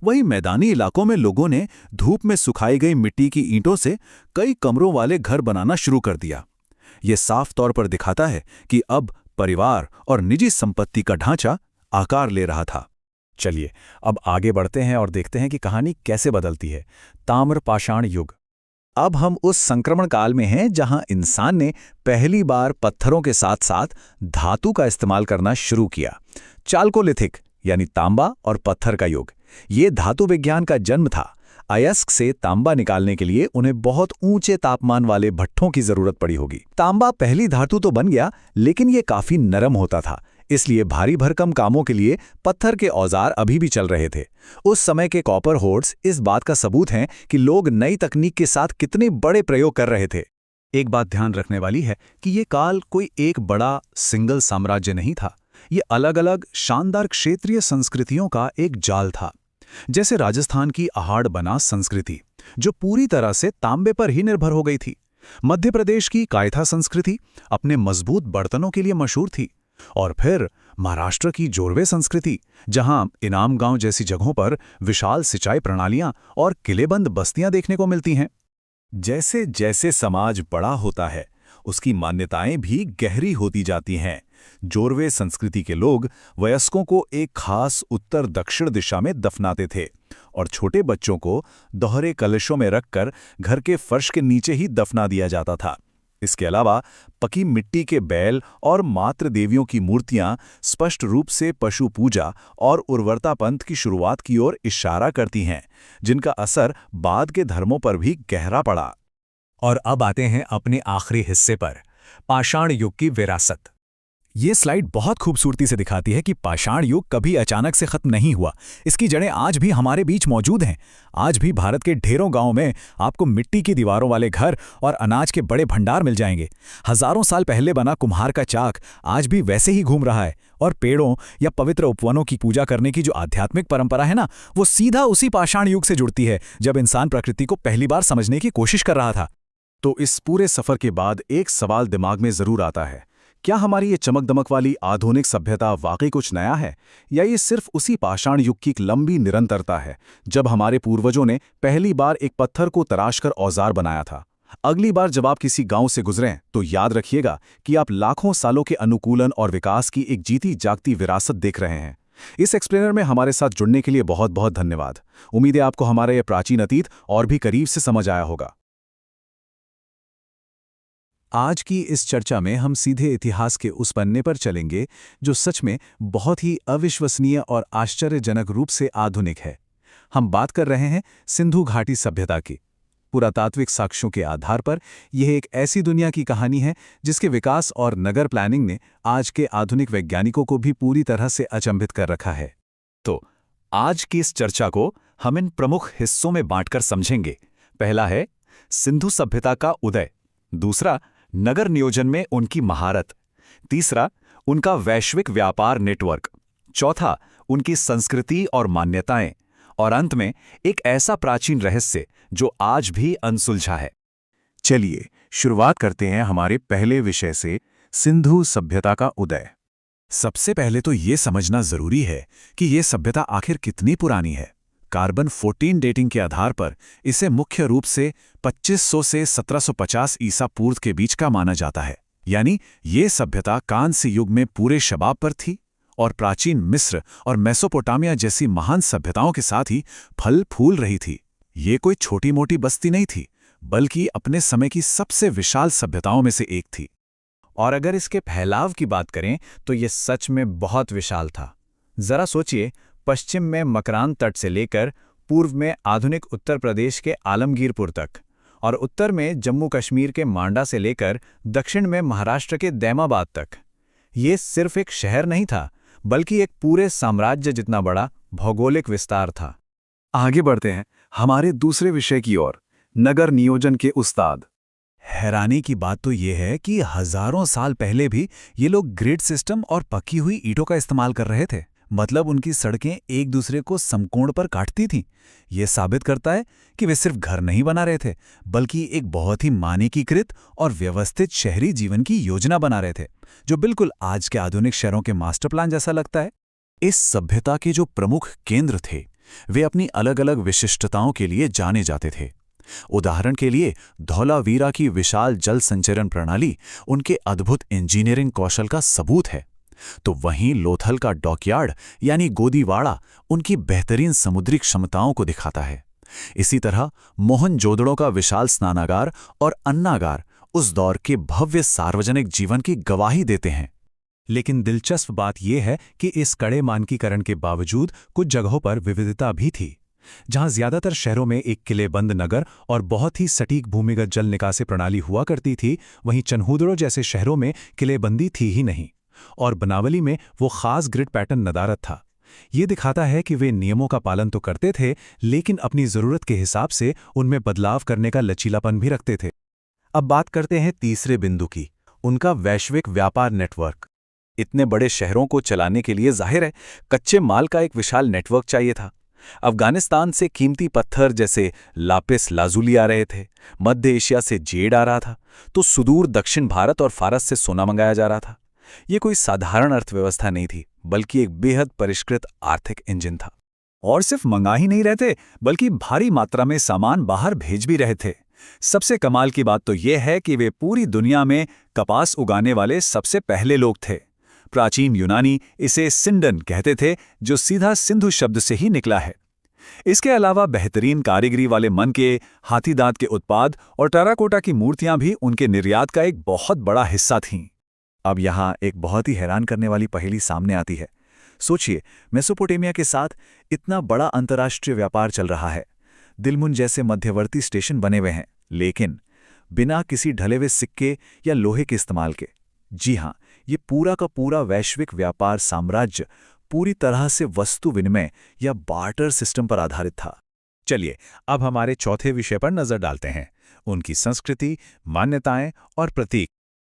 वहीं मैदानी इलाकों में लोगों ने धूप में सुखाई गई मिट्टी की ईंटों से कई कमरों वाले घर बनाना शुरू कर दिया। ये साफ तौर पर दिखाता है कि अब परिवार और निजी संपत्ति का ढांचा आकार ले रहा था। चलिए अब आगे बढ़ते हैं और देखते हैं कि कहानी कैसे बदलती है। ताम्रपाषाण युग। अब हम उस संक्रमण काल में हैं जहां इंसान ने पहली बार पत्थरों के साथ साथ धातु का इस्तेमाल करना शुरू किया। चाल्कोलिथिक यानी तांबा और पत्थर का युग। ये धातु विज्ञान का जन्म था। अयस्क से तांबा निकालने के लिए उन्हें बहुत ऊंचे तापमान वाले भट्ठों की जरूरत पड़ी होगी। तांबा पहली धातु तो बन गया, लेकिन ये काफी नरम होता था, इसलिए भारी भरकम कामों के लिए पत्थर के औजार अभी भी चल रहे थे। उस समय के कॉपर होर्ड्स इस बात का सबूत हैं कि लोग नई तकनीक के साथ कितने बड़े प्रयोग कर रहे थे। एक बात ध्यान रखने वाली है कि ये काल कोई एक बड़ा सिंगल साम्राज्य नहीं था। ये अलग अलग शानदार क्षेत्रीय संस्कृतियों का एक जाल था। जैसे राजस्थान की अहाड़ बनास संस्कृति, जो पूरी तरह से तांबे पर ही निर्भर हो गई थी। मध्य प्रदेश की कायथा संस्कृति अपने मजबूत बर्तनों के लिए मशहूर थी। और फिर महाराष्ट्र की जोरवे संस्कृति, जहां इनाम गांव जैसी जगहों पर विशाल सिंचाई प्रणालियां और किलेबंद बस्तियां देखने को मिलती हैं। जैसे जैसे समाज बड़ा होता है, उसकी मान्यताएं भी गहरी होती जाती हैं। जोरवे संस्कृति के लोग वयस्कों को एक खास उत्तर दक्षिण दिशा में दफनाते थे और छोटे बच्चों को दोहरे कलशों में रखकर घर के फर्श के नीचे ही दफना दिया जाता था। इसके अलावा पकी मिट्टी के बैल और मातृ देवियों की मूर्तियां स्पष्ट रूप से पशु पूजा और उर्वरता पंथ की शुरुआत की ओर इशारा करती हैं, जिनका असर बाद के धर्मों पर भी गहरा पड़ा। और अब आते हैं अपने आखिरी हिस्से पर, पाषाण युग की विरासत। ये स्लाइड बहुत खूबसूरती से दिखाती है कि पाषाण युग कभी अचानक से खत्म नहीं हुआ। इसकी जड़ें आज भी हमारे बीच मौजूद हैं। आज भी भारत के ढेरों गांवों में आपको मिट्टी की दीवारों वाले घर और अनाज के बड़े भंडार मिल जाएंगे। हजारों साल पहले बना कुम्हार का चाक आज भी वैसे ही घूम रहा है, और पेड़ों या पवित्र उपवनों की पूजा करने की जो आध्यात्मिक परंपरा है ना, वो सीधा उसी पाषाण युग से जुड़ती है, जब इंसान प्रकृति को पहली बार समझने की कोशिश कर रहा था। तो इस पूरे सफर के बाद एक सवाल दिमाग में जरूर आता है, क्या हमारी ये चमक दमक वाली आधुनिक सभ्यता वाकई कुछ नया है, या ये सिर्फ उसी पाषाण युग की एक लंबी निरंतरता है, जब हमारे पूर्वजों ने पहली बार एक पत्थर को तराशकर औजार बनाया था। अगली बार जब आप किसी गांव से गुजरें तो याद रखिएगा कि आप लाखों सालों के अनुकूलन और विकास की एक जीती जागती विरासत देख रहे हैं। इस एक्सप्लेनर में हमारे साथ जुड़ने के लिए बहुत बहुत धन्यवाद। उम्मीद है आपको हमारा यह प्राचीन अतीत और भी करीब से समझ आया होगा। आज की इस चर्चा में हम सीधे इतिहास के उस पन्ने पर चलेंगे जो सच में बहुत ही अविश्वसनीय और आश्चर्यजनक रूप से आधुनिक है। हम बात कर रहे हैं सिंधु घाटी सभ्यता की। पुरातात्विक साक्ष्यों के आधार पर यह एक ऐसी दुनिया की कहानी है जिसके विकास और नगर प्लानिंग ने आज के आधुनिक वैज्ञानिकों को भी पूरी तरह से अचंभित कर रखा है। तो आज की इस चर्चा को हम इन प्रमुख हिस्सों में बांटकर समझेंगे। पहला है सिंधु सभ्यता का उदय, दूसरा नगर नियोजन में उनकी महारत, तीसरा उनका वैश्विक व्यापार नेटवर्क, चौथा उनकी संस्कृति और मान्यताएं, और अंत में एक ऐसा प्राचीन रहस्य जो आज भी अनसुलझा है। चलिए शुरुआत करते हैं हमारे पहले विषय से, सिंधु सभ्यता का उदय। सबसे पहले तो ये समझना जरूरी है कि ये सभ्यता आखिर कितनी पुरानी है। कार्बन 14 डेटिंग के आधार पर इसे मुख्य रूप से 2500 से 1750 ईसा पूर्व के बीच का माना जाता है। यानी ये सभ्यता कांस्य युग में पूरे शबाब पर थी और प्राचीन मिस्र और मेसोपोटामिया जैसी महान सभ्यताओं के साथ ही फल फूल रही थी। ये कोई छोटी मोटी बस्ती नहीं थी, बल्कि अपने समय की सबसे विशाल सभ्यताओं में से एक थी। और अगर इसके फैलाव की बात करें तो ये सच में बहुत विशाल था। जरा सोचिए, पश्चिम में मकरान तट से लेकर पूर्व में आधुनिक उत्तर प्रदेश के आलमगीरपुर तक, और उत्तर में जम्मू कश्मीर के मांडा से लेकर दक्षिण में महाराष्ट्र के दैमाबाद तक। ये सिर्फ एक शहर नहीं था, बल्कि एक पूरे साम्राज्य जितना बड़ा भौगोलिक विस्तार था। आगे बढ़ते हैं हमारे दूसरे विषय की ओर, नगर नियोजन के उस्ताद। हैरानी की बात तो ये है कि हजारों साल पहले भी ये लोग ग्रिड सिस्टम और पकी हुई ईंटों का इस्तेमाल कर रहे थे। मतलब उनकी सड़कें एक दूसरे को समकोण पर काटती थीं। ये साबित करता है कि वे सिर्फ घर नहीं बना रहे थे, बल्कि एक बहुत ही मानकीकृत और व्यवस्थित शहरी जीवन की योजना बना रहे थे, जो बिल्कुल आज के आधुनिक शहरों के मास्टर प्लान जैसा लगता है। इस सभ्यता के जो प्रमुख केंद्र थे, वे अपनी अलग अलग विशिष्टताओं के लिए जाने जाते थे। उदाहरण के लिए धौलावीरा की विशाल जल संचरण प्रणाली उनके अद्भुत इंजीनियरिंग कौशल का सबूत है, तो वहीं लोथल का डॉकयार्ड यानी गोदीवाड़ा उनकी बेहतरीन समुद्री क्षमताओं को दिखाता है। इसी तरह मोहनजोदड़ो का विशाल स्नानागार और अन्नागार उस दौर के भव्य सार्वजनिक जीवन की गवाही देते हैं। लेकिन दिलचस्प बात यह है कि इस कड़े मानकीकरण के बावजूद कुछ जगहों पर विविधता भी थी। जहां ज्यादातर शहरों में एक किलेबंद नगर और बहुत ही सटीक भूमिगत जल निकासी प्रणाली हुआ करती थी, वहीं चन्हूदड़ो जैसे शहरों में किलेबंदी थी ही नहीं, और बनावली में वो खास ग्रिड पैटर्न नदारत था। ये दिखाता है कि वे नियमों का पालन तो करते थे, लेकिन अपनी जरूरत के हिसाब से उनमें बदलाव करने का लचीलापन भी रखते थे। अब बात करते हैं तीसरे बिंदु की, उनका वैश्विक व्यापार नेटवर्क। इतने बड़े शहरों को चलाने के लिए जाहिर है कच्चे माल का एक विशाल नेटवर्क चाहिए था। अफगानिस्तान से कीमती पत्थर जैसे लापिस लाजुली आ रहे थे, मध्य एशिया से जेड आ रहा था, तो सुदूर दक्षिण भारत और फारस से सोना मंगाया जा रहा था। ये कोई साधारण अर्थव्यवस्था नहीं थी, बल्कि एक बेहद परिष्कृत आर्थिक इंजन था। और सिर्फ मंगा ही नहीं रहते, बल्कि भारी मात्रा में सामान बाहर भेज भी रहे थे। सबसे कमाल की बात तो यह है कि वे पूरी दुनिया में कपास उगाने वाले सबसे पहले लोग थे। प्राचीन यूनानी इसे सिंडन कहते थे, जो सीधा सिंधु शब्द से ही निकला है। इसके अलावा बेहतरीन कारीगरी वाले मनके, हाथी दांत के उत्पाद और टेराकोटा की मूर्तियां भी उनके निर्यात का एक बहुत बड़ा हिस्सा थीं। अब यहाँ एक बहुत ही हैरान करने वाली पहेली सामने आती है। सोचिए, मेसोपोटामिया के साथ इतना बड़ा अंतर्राष्ट्रीय व्यापार चल रहा है, दिलमुन जैसे मध्यवर्ती स्टेशन बने हुए हैं, लेकिन बिना किसी ढले हुए सिक्के या लोहे के इस्तेमाल के। जी हाँ, ये पूरा का पूरा वैश्विक व्यापार साम्राज्य पूरी तरह से वस्तु विनिमय या बार्टर सिस्टम पर आधारित था। चलिए अब हमारे चौथे विषय पर नजर डालते हैं, उनकी संस्कृति, मान्यताएं और प्रतीक।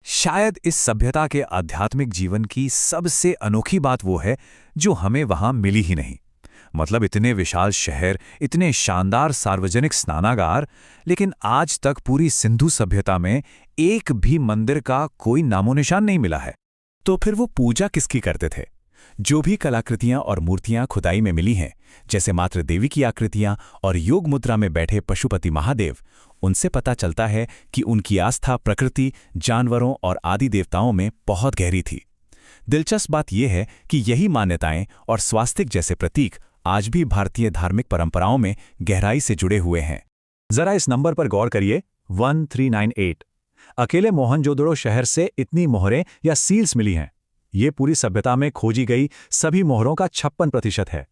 शायद इस सभ्यता के आध्यात्मिक जीवन की सबसे अनोखी बात वो है जो हमें वहां मिली ही नहीं। मतलब इतने विशाल शहर, इतने शानदार सार्वजनिक स्नानागार, लेकिन आज तक पूरी सिंधु सभ्यता में एक भी मंदिर का कोई नामोनिशान नहीं मिला है। तो फिर वो पूजा किसकी करते थे? जो भी कलाकृतियां और मूर्तियां खुदाई में मिली हैं, जैसे मातृ देवी की आकृतियां और योग मुद्रा में बैठे पशुपति महादेव, उनसे पता चलता है कि उनकी आस्था प्रकृति, जानवरों और आदि देवताओं में बहुत गहरी थी। दिलचस्प बात यह है कि यही मान्यताएं और स्वास्तिक जैसे प्रतीक आज भी भारतीय धार्मिक परंपराओं में गहराई से जुड़े हुए हैं। जरा इस नंबर पर गौर करिए, 1398। अकेले मोहनजोदड़ो शहर से इतनी मोहरें या सील्स मिली हैं। ये पूरी सभ्यता में खोजी गई सभी मोहरों का 56% है।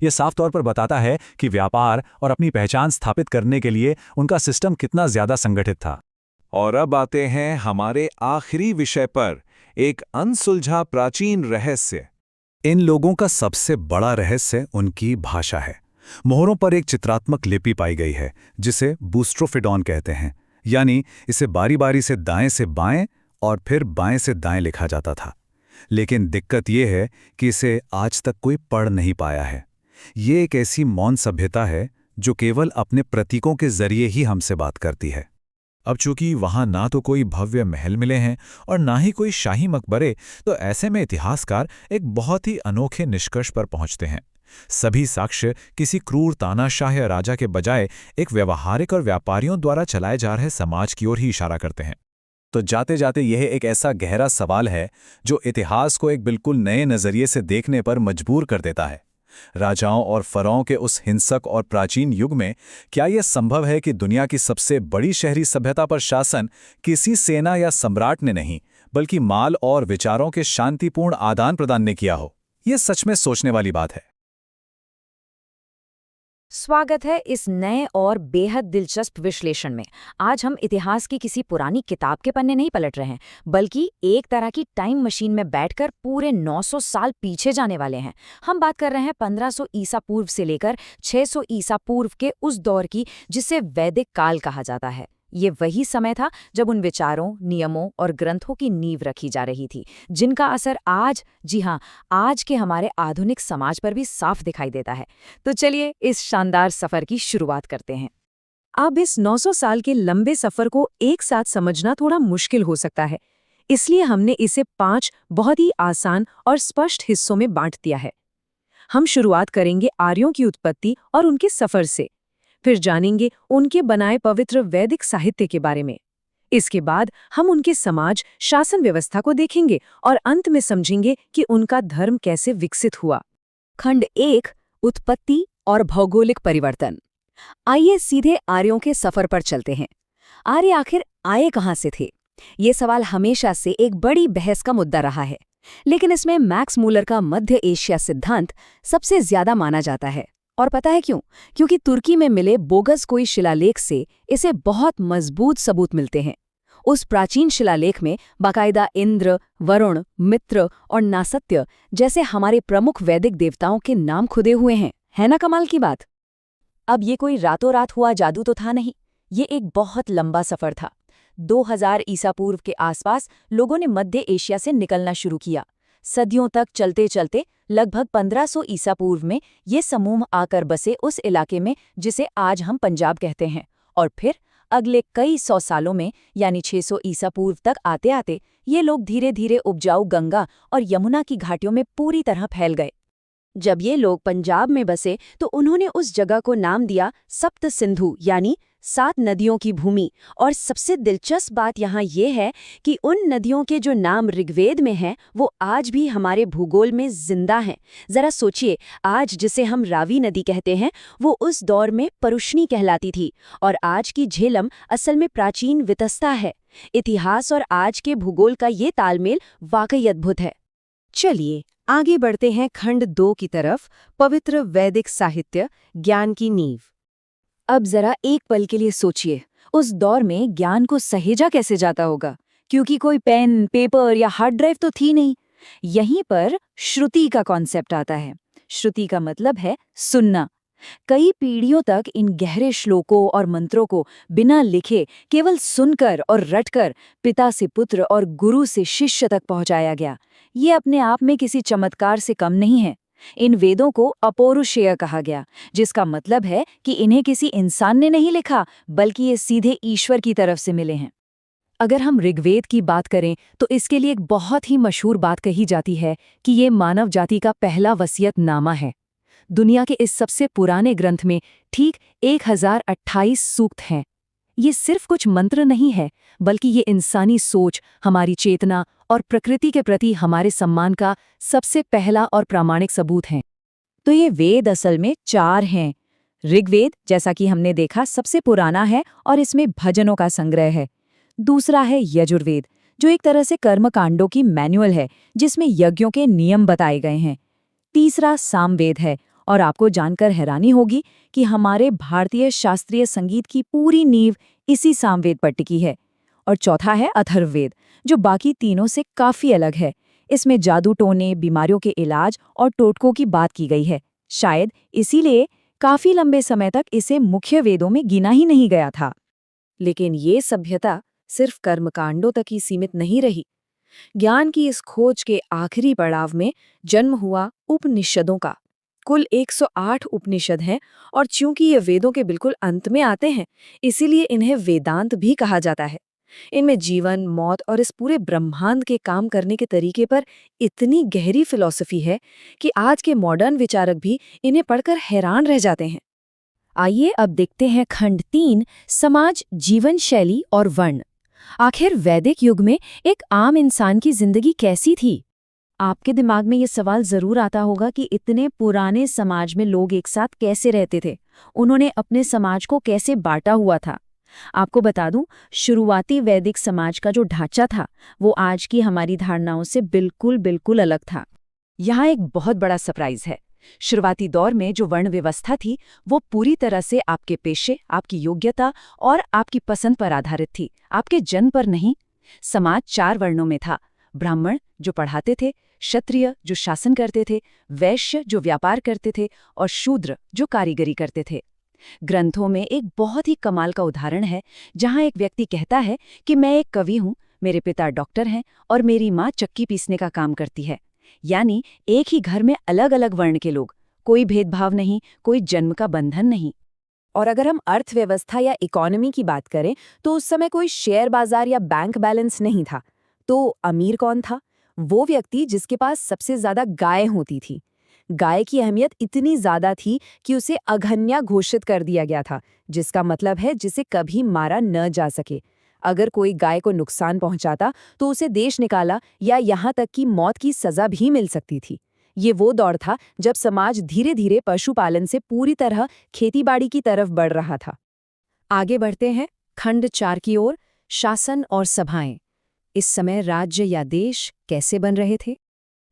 ये साफ तौर पर बताता है कि व्यापार और अपनी पहचान स्थापित करने के लिए उनका सिस्टम कितना ज्यादा संगठित था। और अब आते हैं हमारे आखिरी विषय पर, एक अनसुलझा प्राचीन रहस्य। इन लोगों का सबसे बड़ा रहस्य उनकी भाषा है। मोहरों पर एक चित्रात्मक लिपि पाई गई है जिसे बूस्ट्रोफिडॉन कहते हैं, यानी इसे बारी बारी से दाएं से बाएं और फिर बाएं से दाएं लिखा जाता था। लेकिन दिक्कत यह है कि इसे आज तक कोई पढ़ नहीं पाया है। ये एक ऐसी मौन सभ्यता है जो केवल अपने प्रतीकों के जरिए ही हमसे बात करती है। अब चूंकि वहां ना तो कोई भव्य महल मिले हैं और ना ही कोई शाही मकबरे, तो ऐसे में इतिहासकार एक बहुत ही अनोखे निष्कर्ष पर पहुंचते हैं। सभी साक्ष्य किसी क्रूर तानाशाह या राजा के बजाय एक व्यवहारिक और व्यापारियों द्वारा चलाए जा रहे समाज की ओर ही इशारा करते हैं। तो जाते जाते यह एक ऐसा गहरा सवाल है जो इतिहास को एक बिल्कुल नए नज़रिए से देखने पर मजबूर कर देता है। राजाओं और फरों के उस हिंसक और प्राचीन युग में क्या यह संभव है कि दुनिया की सबसे बड़ी शहरी सभ्यता पर शासन किसी सेना या सम्राट ने नहीं, बल्कि माल और विचारों के शांतिपूर्ण आदान प्रदान ने किया हो? यह सच में सोचने वाली बात है। स्वागत है इस नए और बेहद दिलचस्प विश्लेषण में। आज हम इतिहास की किसी पुरानी किताब के पन्ने नहीं पलट रहे हैं, बल्कि एक तरह की टाइम मशीन में बैठकर पूरे 900 साल पीछे जाने वाले हैं। हम बात कर रहे हैं 1500 ईसा पूर्व से लेकर 600 ईसा पूर्व के उस दौर की जिसे वैदिक काल कहा जाता है। ये वही समय था जब उन विचारों, नियमों और ग्रंथों की नींव रखी जा रही थी, जिनका असर आज, जी हाँ, आज के हमारे आधुनिक समाज पर भी साफ दिखाई देता है। तो चलिए इस शानदार सफर की शुरुआत करते हैं। अब इस 900 साल के लंबे सफर को एक साथ समझना थोड़ा मुश्किल हो सकता है, इसलिए हमने इसे 5 बहुत ही आसान और स्पष्ट हिस्सों में बांट दिया है। हम शुरुआत करेंगे आर्यों की उत्पत्ति और उनके सफर से, फिर जानेंगे उनके बनाए पवित्र वैदिक साहित्य के बारे में। इसके बाद हम उनके समाज, शासन व्यवस्था को देखेंगे और अंत में समझेंगे कि उनका धर्म कैसे विकसित हुआ। खंड 1, उत्पत्ति और भौगोलिक परिवर्तन। आइए सीधे आर्यों के सफर पर चलते हैं। आर्य आखिर आए कहाँ से थे? ये सवाल हमेशा से एक बड़ी बहस का मुद्दा रहा है, लेकिन इसमें मैक्स मूलर का मध्य एशिया सिद्धांत सबसे ज्यादा माना जाता है। और पता है क्यों? क्योंकि तुर्की में मिले बोगस कोई शिलालेख से इसे बहुत मजबूत सबूत मिलते हैं। उस प्राचीन शिलालेख में बाकायदा इंद्र, वरुण, मित्र और नासत्य जैसे हमारे प्रमुख वैदिक देवताओं के नाम खुदे हुए हैं। है ना कमाल की बात? अब ये कोई रातों रात हुआ जादू तो था नहीं, ये एक बहुत लंबा सफर था। 2000 ईसा पूर्व के आसपास लोगों ने मध्य एशिया से निकलना शुरू किया। सदियों तक चलते चलते लगभग 1500 ईसा पूर्व में ये समूह आकर बसे उस इलाके में जिसे आज हम पंजाब कहते हैं, और फिर अगले कई सौ सालों में यानी 600 ईसा पूर्व तक आते आते ये लोग धीरे धीरे उपजाऊ गंगा और यमुना की घाटियों में पूरी तरह फैल गए। जब ये लोग पंजाब में बसे तो उन्होंने उस जगह को नाम दिया सप्त सिंधु, यानी 7 नदियों की भूमि। और सबसे दिलचस्प बात यहाँ ये है कि उन नदियों के जो नाम ऋग्वेद में हैं वो आज भी हमारे भूगोल में जिंदा हैं। जरा सोचिए, आज जिसे हम रावी नदी कहते हैं वो उस दौर में परुष्णी कहलाती थी, और आज की झेलम असल में प्राचीन वितस्ता है। इतिहास और आज के भूगोल का ये तालमेल वाकई अद्भुत है। चलिए आगे बढ़ते हैं खंड 2 की तरफ, पवित्र वैदिक साहित्य, ज्ञान की नींव। अब जरा एक पल के लिए सोचिए, उस दौर में ज्ञान को सहेजा कैसे जाता होगा, क्योंकि कोई पेन, पेपर या हार्ड ड्राइव तो थी नहीं। यहीं पर श्रुति का कॉन्सेप्ट आता है। श्रुति का मतलब है सुनना। कई पीढ़ियों तक इन गहरे श्लोकों और मंत्रों को बिना लिखे केवल सुनकर और रटकर पिता से पुत्र और गुरु से शिष्य तक पहुंचाया गया। ये अपने आप में किसी चमत्कार से कम नहीं है। इन वेदों को अपौरुषेय कहा गया, जिसका मतलब है कि इन्हें किसी इंसान ने नहीं लिखा, बल्कि ये सीधे ईश्वर की तरफ से मिले हैं। अगर हम ऋग्वेद की बात करें तो इसके लिए एक बहुत ही मशहूर बात कही जाती है कि ये मानव जाति का पहला वसीयतनामा है। दुनिया के इस सबसे पुराने ग्रंथ में ठीक 1028 सूक्त हैं। ये सिर्फ कुछ मंत्र नहीं है, बल्कि ये इंसानी सोच, हमारी चेतना और प्रकृति के प्रति हमारे सम्मान का सबसे पहला और प्रामाणिक सबूत हैं। तो ये वेद असल में 4 हैं। ऋग्वेद, जैसा कि हमने देखा, सबसे पुराना है और इसमें भजनों का संग्रह है। दूसरा है यजुर्वेद, जो एक तरह से कर्मकांडों की मैनुअल है, जिसमें यज्ञों के नियम बताए गए हैं। तीसरा सामवेद है, और आपको जानकर हैरानी होगी कि हमारे भारतीय शास्त्रीय संगीत की पूरी नींव इसी सामवेद पर टिकी है। और चौथा है अथर्ववेद, जो बाकी तीनों से काफी अलग है। इसमें जादू टोने, बीमारियों के इलाज और टोटकों की बात की गई है। शायद इसीलिए काफी लंबे समय तक इसे मुख्य वेदों में गिना ही नहीं गया था। लेकिन ये सभ्यता सिर्फ कर्मकांडों तक ही सीमित नहीं रही। ज्ञान की इस खोज के आखिरी पड़ाव में जन्म हुआ उपनिषदों का। कुल 108 उपनिषद हैं, और चूंकि ये वेदों के बिल्कुल अंत में आते हैं, इसीलिए इन्हें वेदांत भी कहा जाता है। इनमें जीवन, मौत और इस पूरे ब्रह्मांड के काम करने के तरीके पर इतनी गहरी फिलॉसफी है कि आज के मॉडर्न विचारक भी इन्हें पढ़कर हैरान रह जाते हैं। आइए अब देखते हैं खंड 3, समाज, जीवन शैली और वर्ण। आखिर वैदिक युग में एक आम इंसान की जिंदगी कैसी थी? आपके दिमाग में ये सवाल जरूर आता होगा कि इतने पुराने समाज में लोग एक साथ कैसे रहते थे, उन्होंने अपने समाज को कैसे बांटा हुआ था। आपको बता दूं, शुरुआती वैदिक समाज का जो ढांचा था वो आज की हमारी धारणाओं से बिल्कुल बिल्कुल अलग था। यहाँ एक बहुत बड़ा सरप्राइज है। शुरुआती दौर में जो वर्ण व्यवस्था थी वो पूरी तरह से आपके पेशे, आपकी योग्यता और आपकी पसंद पर आधारित थी, आपके जन्म पर नहीं। समाज 4 वर्णों में था। ब्राह्मण जो पढ़ाते थे, क्षत्रिय जो शासन करते थे, वैश्य जो व्यापार करते थे और शूद्र जो कारीगरी करते थे। ग्रंथों में एक बहुत ही कमाल का उदाहरण है जहां एक व्यक्ति कहता है कि मैं एक कवि हूं, मेरे पिता डॉक्टर हैं और मेरी माँ चक्की पीसने का काम करती है। यानी एक ही घर में अलग अलग वर्ण के लोग, कोई भेदभाव नहीं, कोई जन्म का बंधन नहीं। और अगर हम अर्थव्यवस्था या इकोनॉमी की बात करें तो उस समय कोई शेयर बाजार या बैंक बैलेंस नहीं था। तो अमीर कौन था? वो व्यक्ति जिसके पास सबसे ज्यादा गाय होती थी। गाय की अहमियत इतनी ज्यादा थी कि उसे अघन्या घोषित कर दिया गया था, जिसका मतलब है जिसे कभी मारा न जा सके। अगर कोई गाय को नुकसान पहुंचाता तो उसे देश निकाला या यहाँ तक कि मौत की सजा भी मिल सकती थी। ये वो दौर था जब समाज धीरे धीरे पशुपालन से पूरी तरह खेतीबाड़ी की तरफ बढ़ रहा था। आगे बढ़ते हैं खंड 4 की ओर, शासन और सभाएं। इस समय राज्य या देश कैसे बन रहे थे?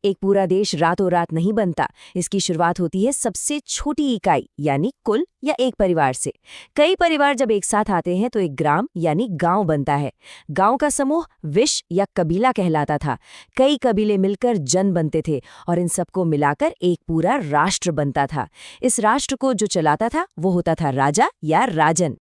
एक पूरा देश रातों रात नहीं बनता। इसकी शुरुआत होती है सबसे छोटी इकाई यानी कुल या एक परिवार से। कई परिवार जब एक साथ आते हैं तो एक ग्राम यानी गांव बनता है। गांव का समूह विश या कबीला कहलाता था। कई कबीले मिलकर जन बनते थे और इन सबको मिलाकर एक पूरा राष्ट्र बनता था। इस राष्ट्र को जो चलाता था वो होता था राजा या राजन।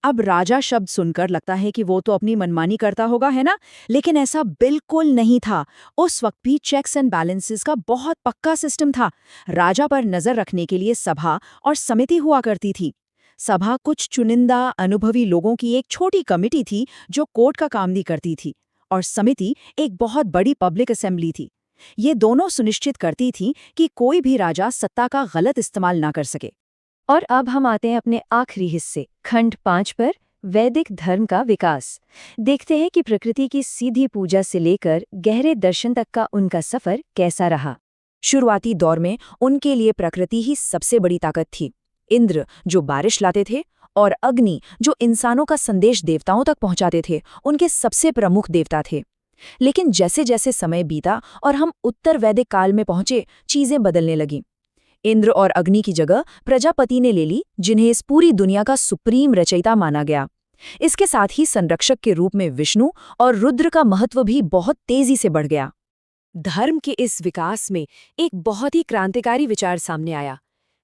अब राजा शब्द सुनकर लगता है कि वो तो अपनी मनमानी करता होगा, है ना? लेकिन ऐसा बिल्कुल नहीं था। उस वक्त भी चेक्स एंड बैलेंसेस का बहुत पक्का सिस्टम था। राजा पर नजर रखने के लिए सभा और समिति हुआ करती थी। सभा कुछ चुनिंदा अनुभवी लोगों की एक छोटी कमिटी थी जो कोर्ट का काम भी करती थी, और समिति एक बहुत बड़ी पब्लिक असेंबली थी। ये दोनों सुनिश्चित करती थी कि कोई भी राजा सत्ता का गलत इस्तेमाल ना कर सके। और अब हम आते हैं अपने आखिरी हिस्से खंड 5 पर, वैदिक धर्म का विकास। देखते हैं कि प्रकृति की सीधी पूजा से लेकर गहरे दर्शन तक का उनका सफर कैसा रहा। शुरुआती दौर में उनके लिए प्रकृति ही सबसे बड़ी ताकत थी। इंद्र जो बारिश लाते थे और अग्नि जो इंसानों का संदेश देवताओं तक पहुंचाते थे, उनके सबसे प्रमुख देवता थे। लेकिन जैसे जैसे समय बीता और हम उत्तर वैदिक काल में पहुंचे, चीजें बदलने लगीं। इंद्र और अग्नि की जगह प्रजापति ने ले ली, जिन्हें इस पूरी दुनिया का सुप्रीम रचयिता माना गया। इसके साथ ही संरक्षक के रूप में विष्णु और रुद्र का महत्व भी बहुत तेजी से बढ़ गया। धर्म के इस विकास में एक बहुत ही क्रांतिकारी विचार सामने आया।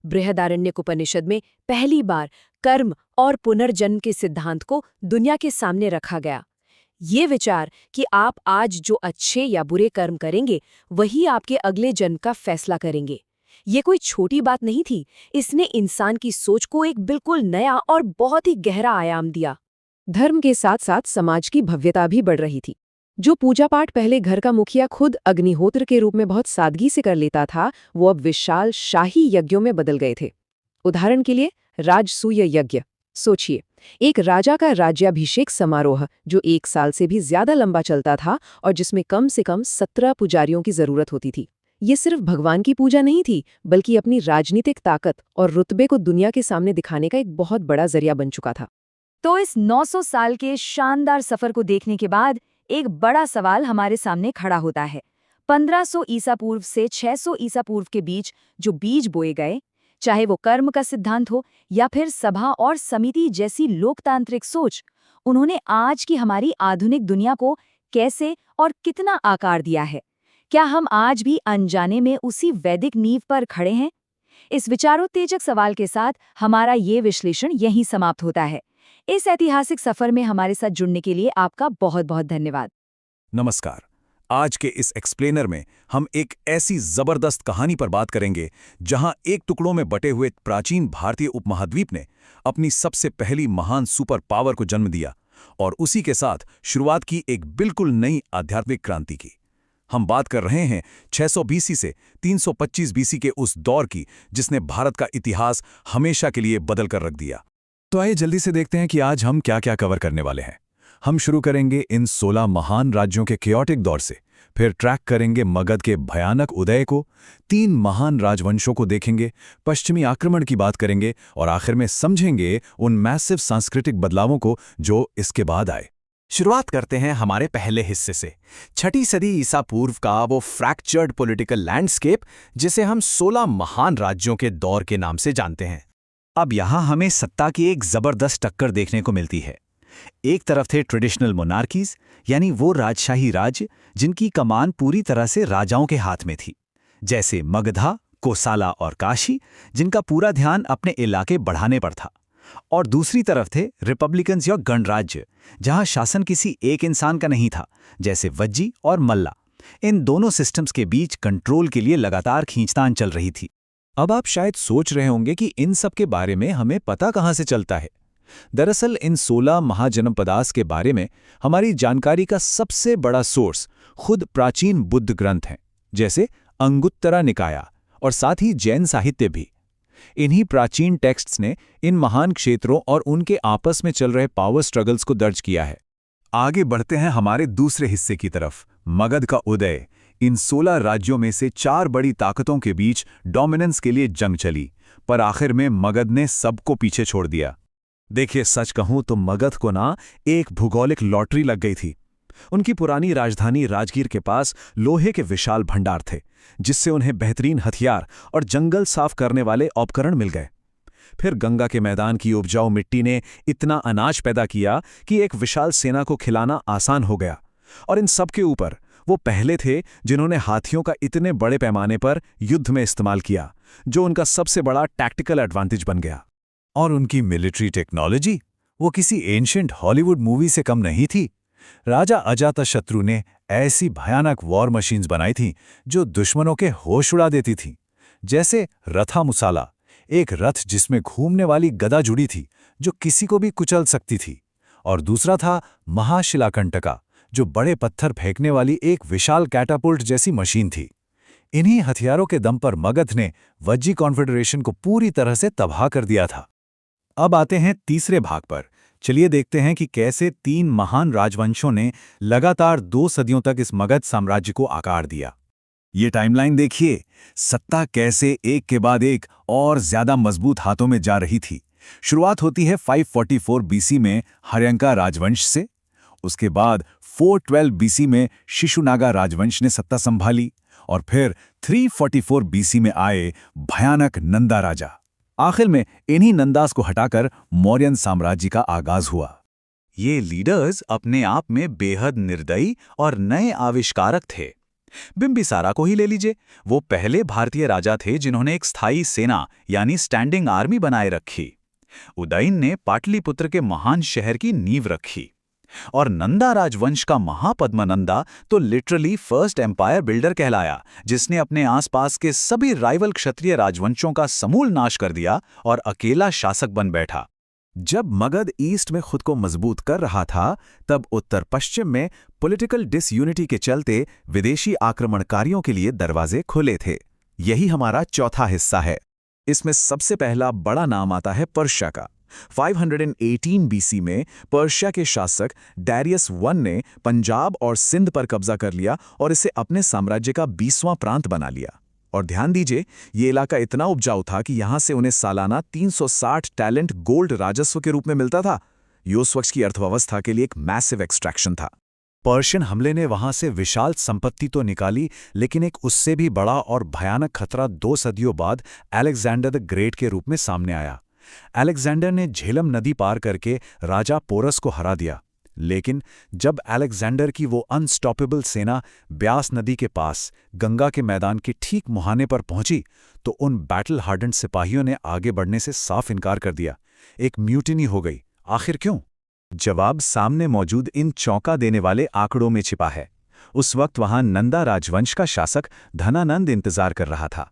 बृहदारण्यक उपनिषद में पहली बार कर्म और पुनर्जन्म के सिद्धांत को दुनिया के सामने रखा गया। ये विचार कि आप आज जो अच्छे या बुरे कर्म करेंगे वही आपके अगले जन्म का फैसला करेंगे, ये कोई छोटी बात नहीं थी। इसने इंसान की सोच को एक बिल्कुल नया और बहुत ही गहरा आयाम दिया। धर्म के साथ साथ समाज की भव्यता भी बढ़ रही थी। जो पूजा पाठ पहले घर का मुखिया खुद अग्निहोत्र के रूप में बहुत सादगी से कर लेता था, वो अब विशाल शाही यज्ञों में बदल गए थे। उदाहरण के लिए राजसूय यज्ञ सोचिए, एक राजा का राज्याभिषेक समारोह जो 1 साल से भी ज्यादा लंबा चलता था और जिसमें कम से कम 17 पुजारियों की जरूरत होती थी। ये सिर्फ भगवान की पूजा नहीं थी, बल्कि अपनी राजनीतिक ताकत और रुतबे को दुनिया के सामने दिखाने का एक बहुत बड़ा जरिया बन चुका था। तो इस 900 साल के शानदार सफर को देखने के बाद एक बड़ा सवाल हमारे सामने खड़ा होता है। 1500 ईसा पूर्व से 600 ईसा पूर्व के बीच जो बीज बोए गए, चाहे वो कर्म का सिद्धांत हो या फिर सभा और समिति जैसी लोकतांत्रिक सोच, उन्होंने आज की हमारी आधुनिक दुनिया को कैसे और कितना आकार दिया है? क्या हम आज भी अनजाने में उसी वैदिक नींव पर खड़े हैं? इस विचारोत्तेजक सवाल के साथ हमारा ये विश्लेषण यहीं समाप्त होता है। इस ऐतिहासिक सफर में हमारे साथ जुड़ने के लिए आपका बहुत बहुत धन्यवाद। नमस्कार। आज के इस एक्सप्लेनर में हम एक ऐसी जबरदस्त कहानी पर बात करेंगे जहां एक टुकड़ों में बटे हुए प्राचीन भारतीय उपमहाद्वीप ने अपनी सबसे पहली महान सुपर पावर को जन्म दिया और उसी के साथ शुरुआत की एक बिल्कुल नई आध्यात्मिक क्रांति की। हम बात कर रहे हैं 600 बीसी से 325 बीसी के उस दौर की जिसने भारत का इतिहास हमेशा के लिए बदल कर रख दिया। तो आइए जल्दी से देखते हैं कि आज हम क्या क्या कवर करने वाले हैं। हम शुरू करेंगे इन 16 महान राज्यों के chaotic दौर से, फिर ट्रैक करेंगे मगध के भयानक उदय को, 3 महान राजवंशों को देखेंगे, पश्चिमी आक्रमण की बात करेंगे और आखिर में समझेंगे उन मैसिव सांस्कृतिक बदलावों को जो इसके बाद आए। शुरुआत करते हैं हमारे पहले हिस्से से, 6ठी सदी ईसा पूर्व का वो फ्रैक्चर्ड पॉलिटिकल लैंडस्केप जिसे हम 16 महान राज्यों के दौर के नाम से जानते हैं। अब यहाँ हमें सत्ता की एक जबरदस्त टक्कर देखने को मिलती है। एक तरफ थे ट्रेडिशनल मोनार्कीज, यानी वो राजशाही राज्य जिनकी कमान पूरी तरह से राजाओं के हाथ में थी, जैसे मगधा, कोसाला और काशी, जिनका पूरा ध्यान अपने इलाके बढ़ाने पर था। और दूसरी तरफ थे रिपब्लिकन्स या गणराज्य, जहां शासन किसी एक इंसान का नहीं था, जैसे वज्जी और मल्ला। इन दोनों सिस्टम्स के बीच कंट्रोल के लिए लगातार खींचतान चल रही थी। अब आप शायद सोच रहे होंगे कि इन सब के बारे में हमें पता कहाँ से चलता है। दरअसल इन 16 महाजनपदास के बारे में हमारी जानकारी का सबसे बड़ा सोर्स खुद प्राचीन बुद्ध ग्रंथ हैं, जैसे अंगुत्तरा निकाया और साथ ही जैन साहित्य भी। इन्हीं प्राचीन टेक्स्ट्स ने इन महान क्षेत्रों और उनके आपस में चल रहे पावर स्ट्रगल्स को दर्ज किया है। आगे बढ़ते हैं हमारे दूसरे हिस्से की तरफ, मगध का उदय। इन 16 राज्यों में से 4 बड़ी ताकतों के बीच डोमिनेंस के लिए जंग चली, पर आखिर में मगध ने सबको पीछे छोड़ दिया। देखिए, सच कहूं तो मगध को ना एक भूगोलिक लॉटरी लग गई थी। उनकी पुरानी राजधानी राजगीर के पास लोहे के विशाल भंडार थे, जिससे उन्हें बेहतरीन हथियार और जंगल साफ करने वाले उपकरण मिल गए। फिर गंगा के मैदान की उपजाऊ मिट्टी ने इतना अनाज पैदा किया कि एक विशाल सेना को खिलाना आसान हो गया। और इन सब के ऊपर वो पहले थे जिन्होंने हाथियों का इतने बड़े पैमाने पर युद्ध में इस्तेमाल किया, जो उनका सबसे बड़ा टैक्टिकल एडवांटेज बन गया। और उनकी मिलिट्री टेक्नोलॉजी वो किसी एंशिएंट हॉलीवुड मूवी से कम नहीं थी। राजा अजातशत्रु ने ऐसी भयानक वॉर मशीन्स बनाई थीं जो दुश्मनों के होश उड़ा देती थीं, जैसे रथामुसाला, एक रथ जिसमें घूमने वाली गदा जुड़ी थी जो किसी को भी कुचल सकती थी। और दूसरा था महाशिलाकंटका, जो बड़े पत्थर फेंकने वाली एक विशाल कैटापुल्ट जैसी मशीन थी। इन्हीं हथियारों के दम पर मगध ने वज्जी कॉन्फेडरेशन को पूरी तरह से तबाह कर दिया था। अब आते हैं तीसरे भाग पर। चलिए देखते हैं कि कैसे 3 महान राजवंशों ने लगातार 2 सदियों तक इस मगध साम्राज्य को आकार दिया। ये टाइमलाइन देखिए, सत्ता कैसे एक के बाद एक और ज्यादा मजबूत हाथों में जा रही थी। शुरुआत होती है 544 बीसी में हर्यंका राजवंश से। उसके बाद 412 बीसी में शिशुनागा राजवंश ने सत्ता संभाली और फिर 344 बीसी में आए भयानक नंदा राजा। आखिर में इन्हीं नंदास को हटाकर मौर्यन साम्राज्य का आगाज हुआ। ये लीडर्स अपने आप में बेहद निर्दयी और नए आविष्कारक थे। बिंबिसारा को ही ले लीजिए, वो पहले भारतीय राजा थे जिन्होंने एक स्थायी सेना यानी स्टैंडिंग आर्मी बनाए रखी। उदयन ने पाटलिपुत्र के महान शहर की नींव रखी। और नंदा राजवंश का महापद्मनंदा तो लिटरली फर्स्ट एम्पायर बिल्डर कहलाया, जिसने अपने आसपास के सभी राइवल क्षत्रिय राजवंशों का समूल नाश कर दिया और अकेला शासक बन बैठा। जब मगध ईस्ट में खुद को मजबूत कर रहा था, तब उत्तर पश्चिम में पॉलिटिकल डिसयूनिटी के चलते विदेशी आक्रमणकारियों के लिए दरवाजे खुले थे। यही हमारा चौथा हिस्सा है। इसमें सबसे पहला बड़ा नाम आता है पर्शिया का। 518 बीसी में पर्शिया के शासक डैरियस I ने पंजाब और सिंध पर कब्जा कर लिया और इसे अपने साम्राज्य का 20वां प्रांत बना लिया। और ध्यान दीजिए, ये इलाका इतना उपजाऊ था कि यहां से उन्हें सालाना 360 टैलेंट गोल्ड राजस्व के रूप में मिलता था। ये उस वक्त की अर्थव्यवस्था के लिए एक मैसिव एक्सट्रैक्शन था। पर्शियन हमले ने वहां से विशाल संपत्ति तो निकाली, लेकिन एक उससे भी बड़ा और भयानक खतरा 2 सदियों बाद अलेक्जेंडर द ग्रेट के रूप में सामने आया। अलेक्जेंडर ने झेलम नदी पार करके राजा पोरस को हरा दिया, लेकिन जब अलेक्जेंडर की वो अनस्टॉपेबल सेना ब्यास नदी के पास गंगा के मैदान के ठीक मुहाने पर पहुंची, तो उन बैटल हार्डन्ड सिपाहियों ने आगे बढ़ने से साफ इनकार कर दिया। एक म्यूटिनी हो गई। आखिर क्यों? जवाब सामने मौजूद इन चौंका देने वाले आंकड़ों में छिपा है। उस वक्त वहां नंदा राजवंश का शासक धनानंद इंतजार कर रहा था।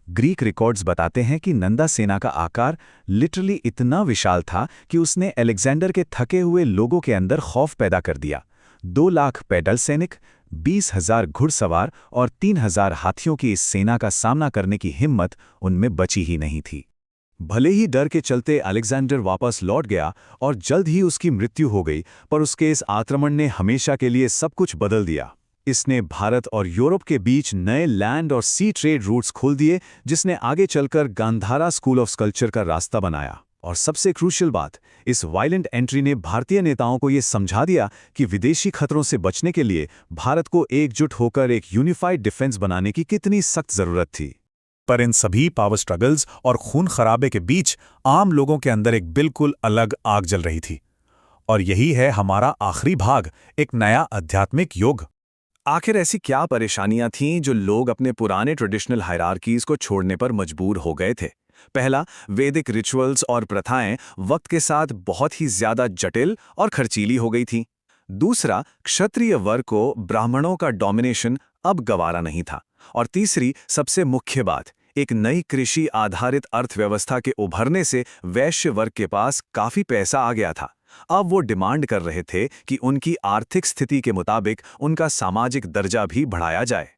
ग्रीक रिकॉर्ड्स बताते हैं कि नंदा सेना का आकार लिटरली इतना विशाल था कि उसने अलेक्जेंडर के थके हुए लोगों के अंदर खौफ पैदा कर दिया। 2 लाख पैदल सैनिक, 20,000 घुड़सवार और 3,000 हाथियों की इस सेना का सामना करने की हिम्मत उनमें बची ही नहीं थी। भले ही डर के चलते अलेक्जेंडर वापस लौट गया और जल्द ही उसकी मृत्यु हो गई, पर उसके इस आक्रमण ने हमेशा के लिए सब कुछ बदल दिया। इसने भारत और यूरोप के बीच नए लैंड और सी ट्रेड रूट्स खोल दिए, जिसने आगे चलकर गांधारा स्कूल ऑफ स्कल्पचर का रास्ता बनाया। और सबसे क्रूशियल बात, इस वायलेंट एंट्री ने भारतीय नेताओं को ये समझा दिया कि विदेशी खतरों से बचने के लिए भारत को एकजुट होकर एक यूनिफाइड डिफेंस बनाने की कितनी सख्त जरूरत थी। पर इन सभी पावर स्ट्रगल्स और खून खराबे के बीच आम लोगों के अंदर एक बिल्कुल अलग आग जल रही थी। और यही है हमारा आखिरी भाग, एक नया आध्यात्मिक युग। आखिर ऐसी क्या परेशानियां थीं जो लोग अपने पुराने ट्रेडिशनल हायरार्कीज को छोड़ने पर मजबूर हो गए थे? पहला, वैदिक रिचुअल्स और प्रथाएं वक्त के साथ बहुत ही ज्यादा जटिल और खर्चीली हो गई थीं। दूसरा, क्षत्रिय वर्ग को ब्राह्मणों का डोमिनेशन अब गवारा नहीं था। और तीसरी, सबसे मुख्य बात, एक नई कृषि आधारित अर्थव्यवस्था के उभरने से वैश्य वर्ग के पास काफी पैसा आ गया था। अब वो डिमांड कर रहे थे कि उनकी आर्थिक स्थिति के मुताबिक उनका सामाजिक दर्जा भी बढ़ाया जाए।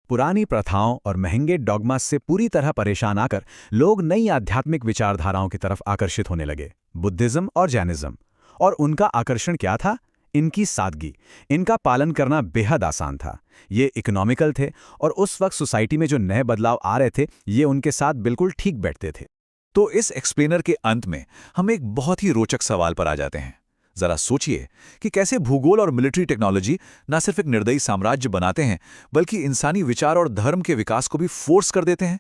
पुरानी प्रथाओं और महंगे डॉगमास से पूरी तरह परेशान आकर लोग नई आध्यात्मिक विचारधाराओं की तरफ आकर्षित होने लगे, बुद्धिज्म और जैनिज्म। और उनका आकर्षण क्या था? इनकी सादगी। इनका पालन करना बेहद आसान था। ये इकोनॉमिकल थे और उस वक्त सोसाइटी में जो नए बदलाव आ रहे थे, ये उनके साथ बिल्कुल ठीक बैठते थे। तो इस एक्सप्लेनर के अंत में हम एक बहुत ही रोचक सवाल पर आ जाते हैं। जरा सोचिए कि कैसे भूगोल और मिलिट्री टेक्नोलॉजी न सिर्फ एक निर्दयी साम्राज्य बनाते हैं, बल्कि इंसानी विचार और धर्म के विकास को भी फोर्स कर देते हैं।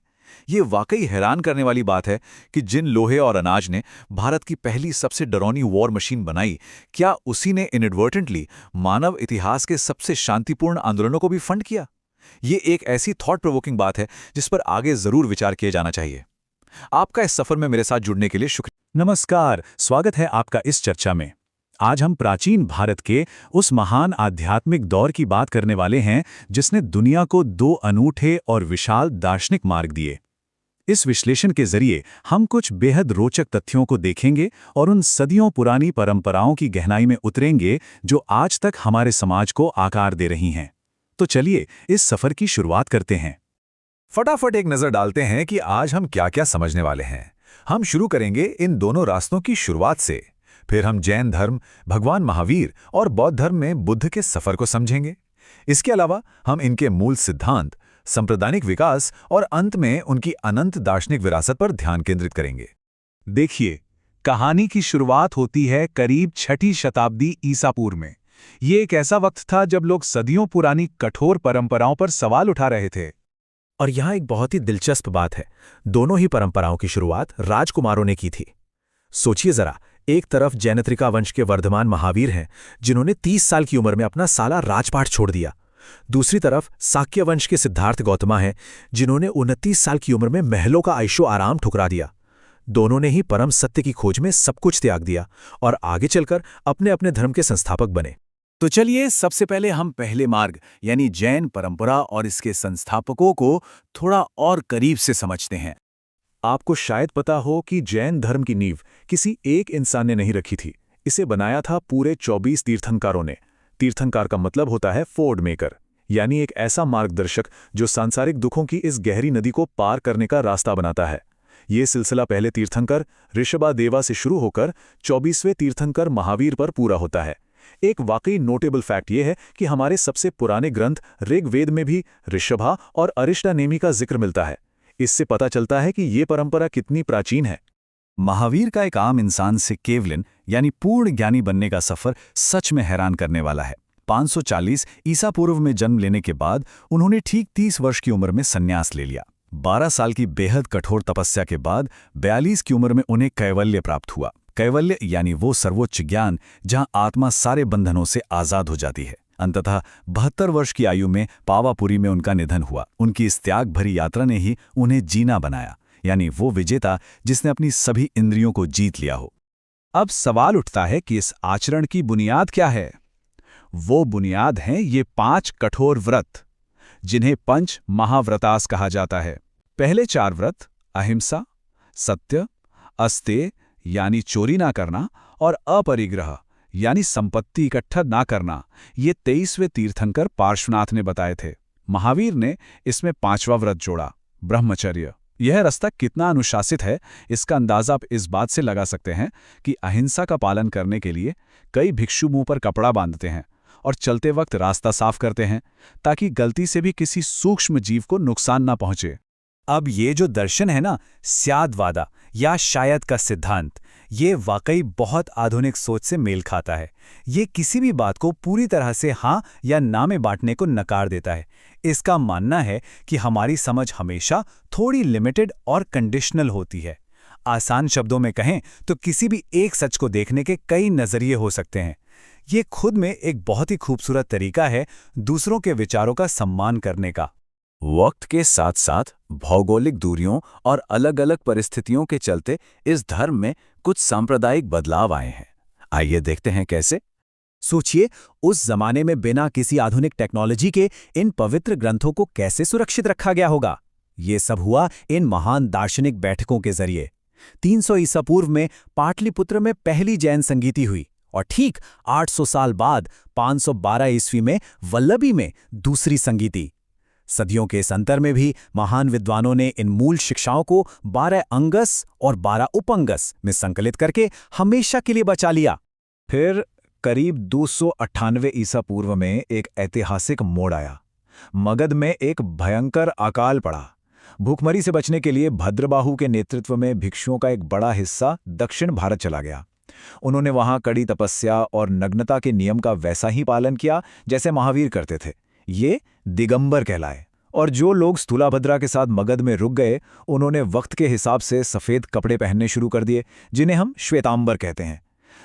ये वाकई हैरान करने वाली बात है कि जिन लोहे और अनाज ने भारत की पहली सबसे डरावनी वॉर मशीन बनाई, क्या उसी ने इनएडवर्टेंटली मानव इतिहास के सबसे शांतिपूर्ण आंदोलनों को भी फंड किया? ये एक ऐसी थॉट प्रोवोकिंग बात है जिस पर आगे जरूर विचार किया जाना चाहिए। आपका इस सफर में मेरे साथ जुड़ने के लिए शुक्रिया। नमस्कार, स्वागत है आपका इस चर्चा में। आज हम प्राचीन भारत के उस महान आध्यात्मिक दौर की बात करने वाले हैं जिसने दुनिया को दो अनूठे और विशाल दार्शनिक मार्ग दिए। इस विश्लेषण के जरिए हम कुछ बेहद रोचक तथ्यों को देखेंगे और उन सदियों पुरानी परंपराओं की गहराई में उतरेंगे जो आज तक हमारे समाज को आकार दे रही हैं। तो चलिए इस सफर की शुरुआत करते हैं। फटाफट एक नजर डालते हैं कि आज हम क्या क्या समझने वाले हैं। हम शुरू करेंगे इन दोनों रास्तों की शुरुआत से। फिर हम जैन धर्म, भगवान महावीर और बौद्ध धर्म में बुद्ध के सफर को समझेंगे। इसके अलावा हम इनके मूल सिद्धांत, सांप्रदायिक विकास और अंत में उनकी अनंत दार्शनिक विरासत पर ध्यान केंद्रित करेंगे। देखिए, कहानी की शुरुआत होती है करीब 6वीं शताब्दी ईसा पूर्व में। ये एक ऐसा वक्त था जब लोग सदियों पुरानी कठोर परंपराओं पर सवाल उठा रहे थे। और यहाँ एक बहुत ही दिलचस्प बात है, दोनों ही परंपराओं की शुरुआत राजकुमारों ने की थी। सोचिए जरा, एक तरफ जैनत्रिका वंश के वर्धमान महावीर हैं जिन्होंने 30 साल की उम्र में अपना साला राजपाट छोड़ दिया। दूसरी तरफ शाक्य वंश के सिद्धार्थ गौतमा हैं जिन्होंने 29 साल की उम्र में महलों का आयशो आराम ठुकरा दिया। दोनों ने ही परम सत्य की खोज में सब कुछ त्याग दिया और आगे चलकर अपने अपने धर्म के संस्थापक बने। तो चलिए सबसे पहले हम पहले मार्ग यानी जैन परंपरा और इसके संस्थापकों को थोड़ा और करीब से समझते हैं। आपको शायद पता हो कि जैन धर्म की नींव किसी एक इंसान ने नहीं रखी थी। इसे बनाया था पूरे 24 तीर्थंकरों ने। तीर्थंकर का मतलब होता है फोर्ड मेकर, यानी एक ऐसा मार्गदर्शक जो सांसारिक दुखों की इस गहरी नदी को पार करने का रास्ता बनाता है। ये सिलसिला पहले तीर्थंकर ऋषभादेवा से शुरू होकर 24वें तीर्थंकर महावीर पर पूरा होता है। एक वाकई नोटेबल फैक्ट ये है कि हमारे सबसे पुराने ग्रंथ ऋग्वेद में भी ऋषभा और अरिष्टानेमी का जिक्र मिलता है। इससे पता चलता है कि ये परंपरा कितनी प्राचीन है। महावीर का एक आम इंसान से केवलिन यानी पूर्ण ज्ञानी बनने का सफर सच में हैरान करने वाला है। 540 ईसा पूर्व में जन्म लेने के बाद उन्होंने ठीक 30 वर्ष की उम्र में संन्यास ले लिया। 12 साल की बेहद कठोर तपस्या के बाद 42 की उम्र में उन्हें कैवल्य प्राप्त हुआ। कैवल्य यानी वो सर्वोच्च ज्ञान जहां आत्मा सारे बंधनों से आजाद हो जाती है। अंततः 72 वर्ष की आयु में पावापुरी में उनका निधन हुआ। उनकी इस त्याग भरी यात्रा ने ही उन्हें जीना बनाया, यानी वो विजेता जिसने अपनी सभी इंद्रियों को जीत लिया हो। अब सवाल उठता है कि इस आचरण की बुनियाद क्या है? वो बुनियाद हैं ये 5 कठोर व्रत, जिन्हें पंच महाव्रतास कहा जाता है। पहले 4 व्रत अहिंसा, सत्य, अस्तेय यानी चोरी ना करना और अपरिग्रह यानी संपत्ति इकट्ठा ना करना, ये 23वें तीर्थंकर पार्श्वनाथ ने बताए थे। महावीर ने इसमें 5वां व्रत जोड़ा, ब्रह्मचर्य, यह रास्ता कितना अनुशासित है, इसका अंदाजा आप इस बात से लगा सकते हैं कि अहिंसा का पालन करने के लिए कई भिक्षु मुंह पर कपड़ा बांधते हैं और चलते वक्त रास्ता साफ करते हैं ताकि गलती से भी किसी सूक्ष्म जीव को नुकसान ना पहुंचे। अब ये जो दर्शन है ना, स्यादवादा या शायद का सिद्धांत, ये वाकई बहुत आधुनिक सोच से मेल खाता है। ये किसी भी बात को पूरी तरह से हाँ या ना में बांटने को नकार देता है। इसका मानना है कि हमारी समझ हमेशा थोड़ी लिमिटेड और कंडीशनल होती है। आसान शब्दों में कहें तो किसी भी एक सच को देखने के कई नजरिए हो सकते हैं। ये खुद में एक बहुत ही खूबसूरत तरीका है दूसरों के विचारों का सम्मान करने का। वक्त के साथ साथ भौगोलिक दूरियों और अलग-अलग परिस्थितियों के चलते इस धर्म में कुछ सांप्रदायिक बदलाव आए हैं। आइए देखते हैं कैसे। सोचिए, उस जमाने में बिना किसी आधुनिक टेक्नोलॉजी के इन पवित्र ग्रंथों को कैसे सुरक्षित रखा गया होगा। ये सब हुआ इन महान दार्शनिक बैठकों के जरिए। 300 ईसा पूर्व में पाटलिपुत्र में पहली जैन संगीति हुई और ठीक 800 साल बाद 512 ईस्वी में वल्लभी में दूसरी संगीति। सदियों के इस अंतर में भी महान विद्वानों ने इन मूल शिक्षाओं को 12 अंगस और 12 उपअंगस में संकलित करके हमेशा के लिए बचा लिया। फिर करीब 298 ईसा पूर्व में एक ऐतिहासिक मोड़ आया। मगध में एक भयंकर अकाल पड़ा। भूखमरी से बचने के लिए भद्रबाहु के नेतृत्व में भिक्षुओं का एक बड़ा हिस्सा दक्षिण भारत चला गया। उन्होंने वहां कड़ी तपस्या और नग्नता के नियम का वैसा ही पालन किया जैसे महावीर करते थे। ये दिगंबर कहलाए। और जो लोग स्थूलाभद्रा के साथ मगध में रुक गए, उन्होंने वक्त के हिसाब से सफ़ेद कपड़े पहनने शुरू कर दिए, जिन्हें हम श्वेतांबर कहते हैं।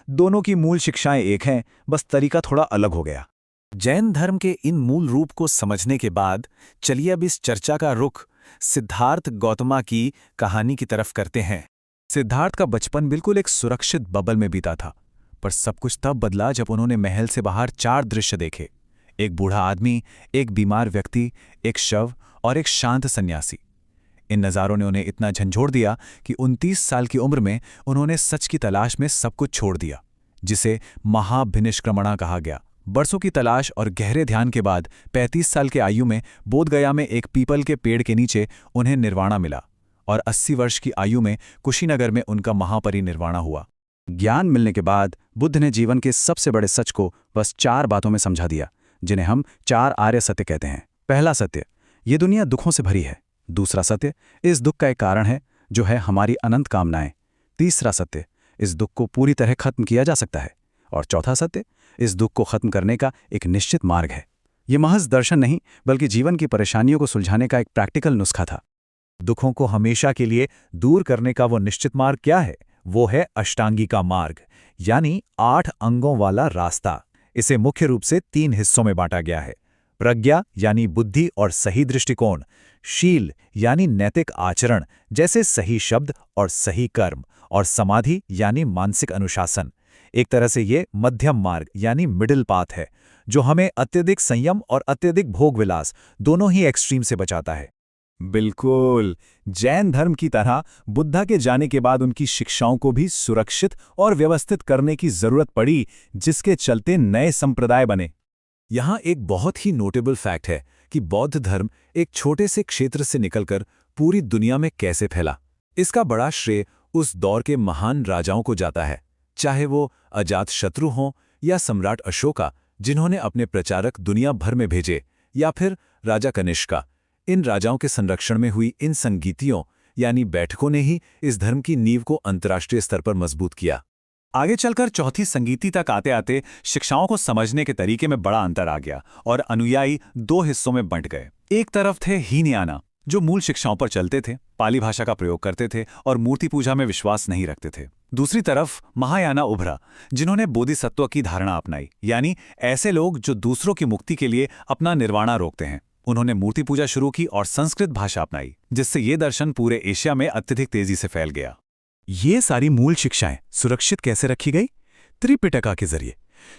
दोनों की मूल शिक्षाएं एक हैं, बस तरीका थोड़ा अलग हो गया। जैन धर्म के इन मूल रूप को समझने के बाद चलिए अब इस चर्चा का रुख सिद्धार्थ गौतमा की कहानी की तरफ करते हैं। सिद्धार्थ का बचपन बिल्कुल एक सुरक्षित बबल में बीता था, पर सब कुछ तब बदला जब उन्होंने महल से बाहर 4 दृश्य देखे। एक बूढ़ा आदमी, एक बीमार व्यक्ति, एक शव और एक शांत सन्यासी। इन नज़ारों ने उन्हें इतना झंझोड़ दिया कि 29 साल की उम्र में उन्होंने सच की तलाश में सब कुछ छोड़ दिया, जिसे महाभिनिष्क्रमणा कहा गया। बरसों की तलाश और गहरे ध्यान के बाद 35 साल के आयु में बोधगया में एक पीपल के पेड़ के नीचे उन्हें निर्वाणा मिला और 80 वर्ष की आयु में कुशीनगर में उनका महापरिनिर्वाणा हुआ। ज्ञान मिलने के बाद बुद्ध ने जीवन के सबसे बड़े सच को बस 4 बातों में समझा दिया, जिन्हें हम 4 आर्य सत्य कहते हैं। पहला सत्य, ये दुनिया दुखों से भरी है। दूसरा सत्य, इस दुख का एक कारण है जो है हमारी अनंत कामनाएं। तीसरा सत्य, इस दुख को पूरी तरह खत्म किया जा सकता है। और चौथा सत्य, इस दुख को खत्म करने का एक निश्चित मार्ग है। ये महज दर्शन नहीं, बल्कि जीवन की परेशानियों को सुलझाने का एक प्रैक्टिकल नुस्खा था। दुखों को हमेशा के लिए दूर करने का वो निश्चित मार्ग क्या है? वो है अष्टांगी का मार्ग, यानी 8 अंगों वाला रास्ता। इसे मुख्य रूप से 3 हिस्सों में बांटा गया है। प्रज्ञा यानी बुद्धि और सही दृष्टिकोण, शील यानी नैतिक आचरण जैसे सही शब्द और सही कर्म, और समाधि यानी मानसिक अनुशासन। एक तरह से ये मध्यम मार्ग यानी मिडिल पाथ है, जो हमें अत्यधिक संयम और अत्यधिक भोगविलास दोनों ही एक्सट्रीम से बचाता है। बिल्कुल, जैन धर्म की तरह बुद्धा के जाने के बाद उनकी शिक्षाओं को भी सुरक्षित और व्यवस्थित करने की जरूरत पड़ी, जिसके चलते नए संप्रदाय बने। यहाँ एक बहुत ही नोटेबल फैक्ट है कि बौद्ध धर्म एक छोटे से क्षेत्र से निकलकर पूरी दुनिया में कैसे फैला। इसका बड़ा श्रेय उस दौर के महान राजाओं को जाता है, चाहे वो अजातशत्रु हों या सम्राट अशोका, जिन्होंने अपने प्रचारक दुनिया भर में भेजे, या फिर राजा कनिष्का। इन राजाओं के संरक्षण में हुई इन संगीतियों यानी बैठकों ने ही इस धर्म की नींव को अंतर्राष्ट्रीय स्तर पर मजबूत किया। आगे चलकर चौथी संगीति तक आते आते शिक्षाओं को समझने के तरीके में बड़ा अंतर आ गया और अनुयायी 2 हिस्सों में बंट गए। एक तरफ थे हीनयाना, जो मूल शिक्षाओं पर चलते थे, पाली भाषा का प्रयोग करते थे और मूर्ति पूजा में विश्वास नहीं रखते थे। दूसरी तरफ महायाना उभरा, जिन्होंने बोधिसत्व की धारणा अपनाई, यानी ऐसे लोग जो दूसरों की मुक्ति के लिए अपना निर्वाणा रोकते हैं। उन्होंने मूर्ति पूजा शुरू की और संस्कृत भाषा अपनाई, जिससे ये दर्शन पूरे एशिया में अत्यधिक तेजी से फैल गया। ये सारी मूल शिक्षाएं सुरक्षित कैसे रखी गई? त्रिपिटका के जरिए।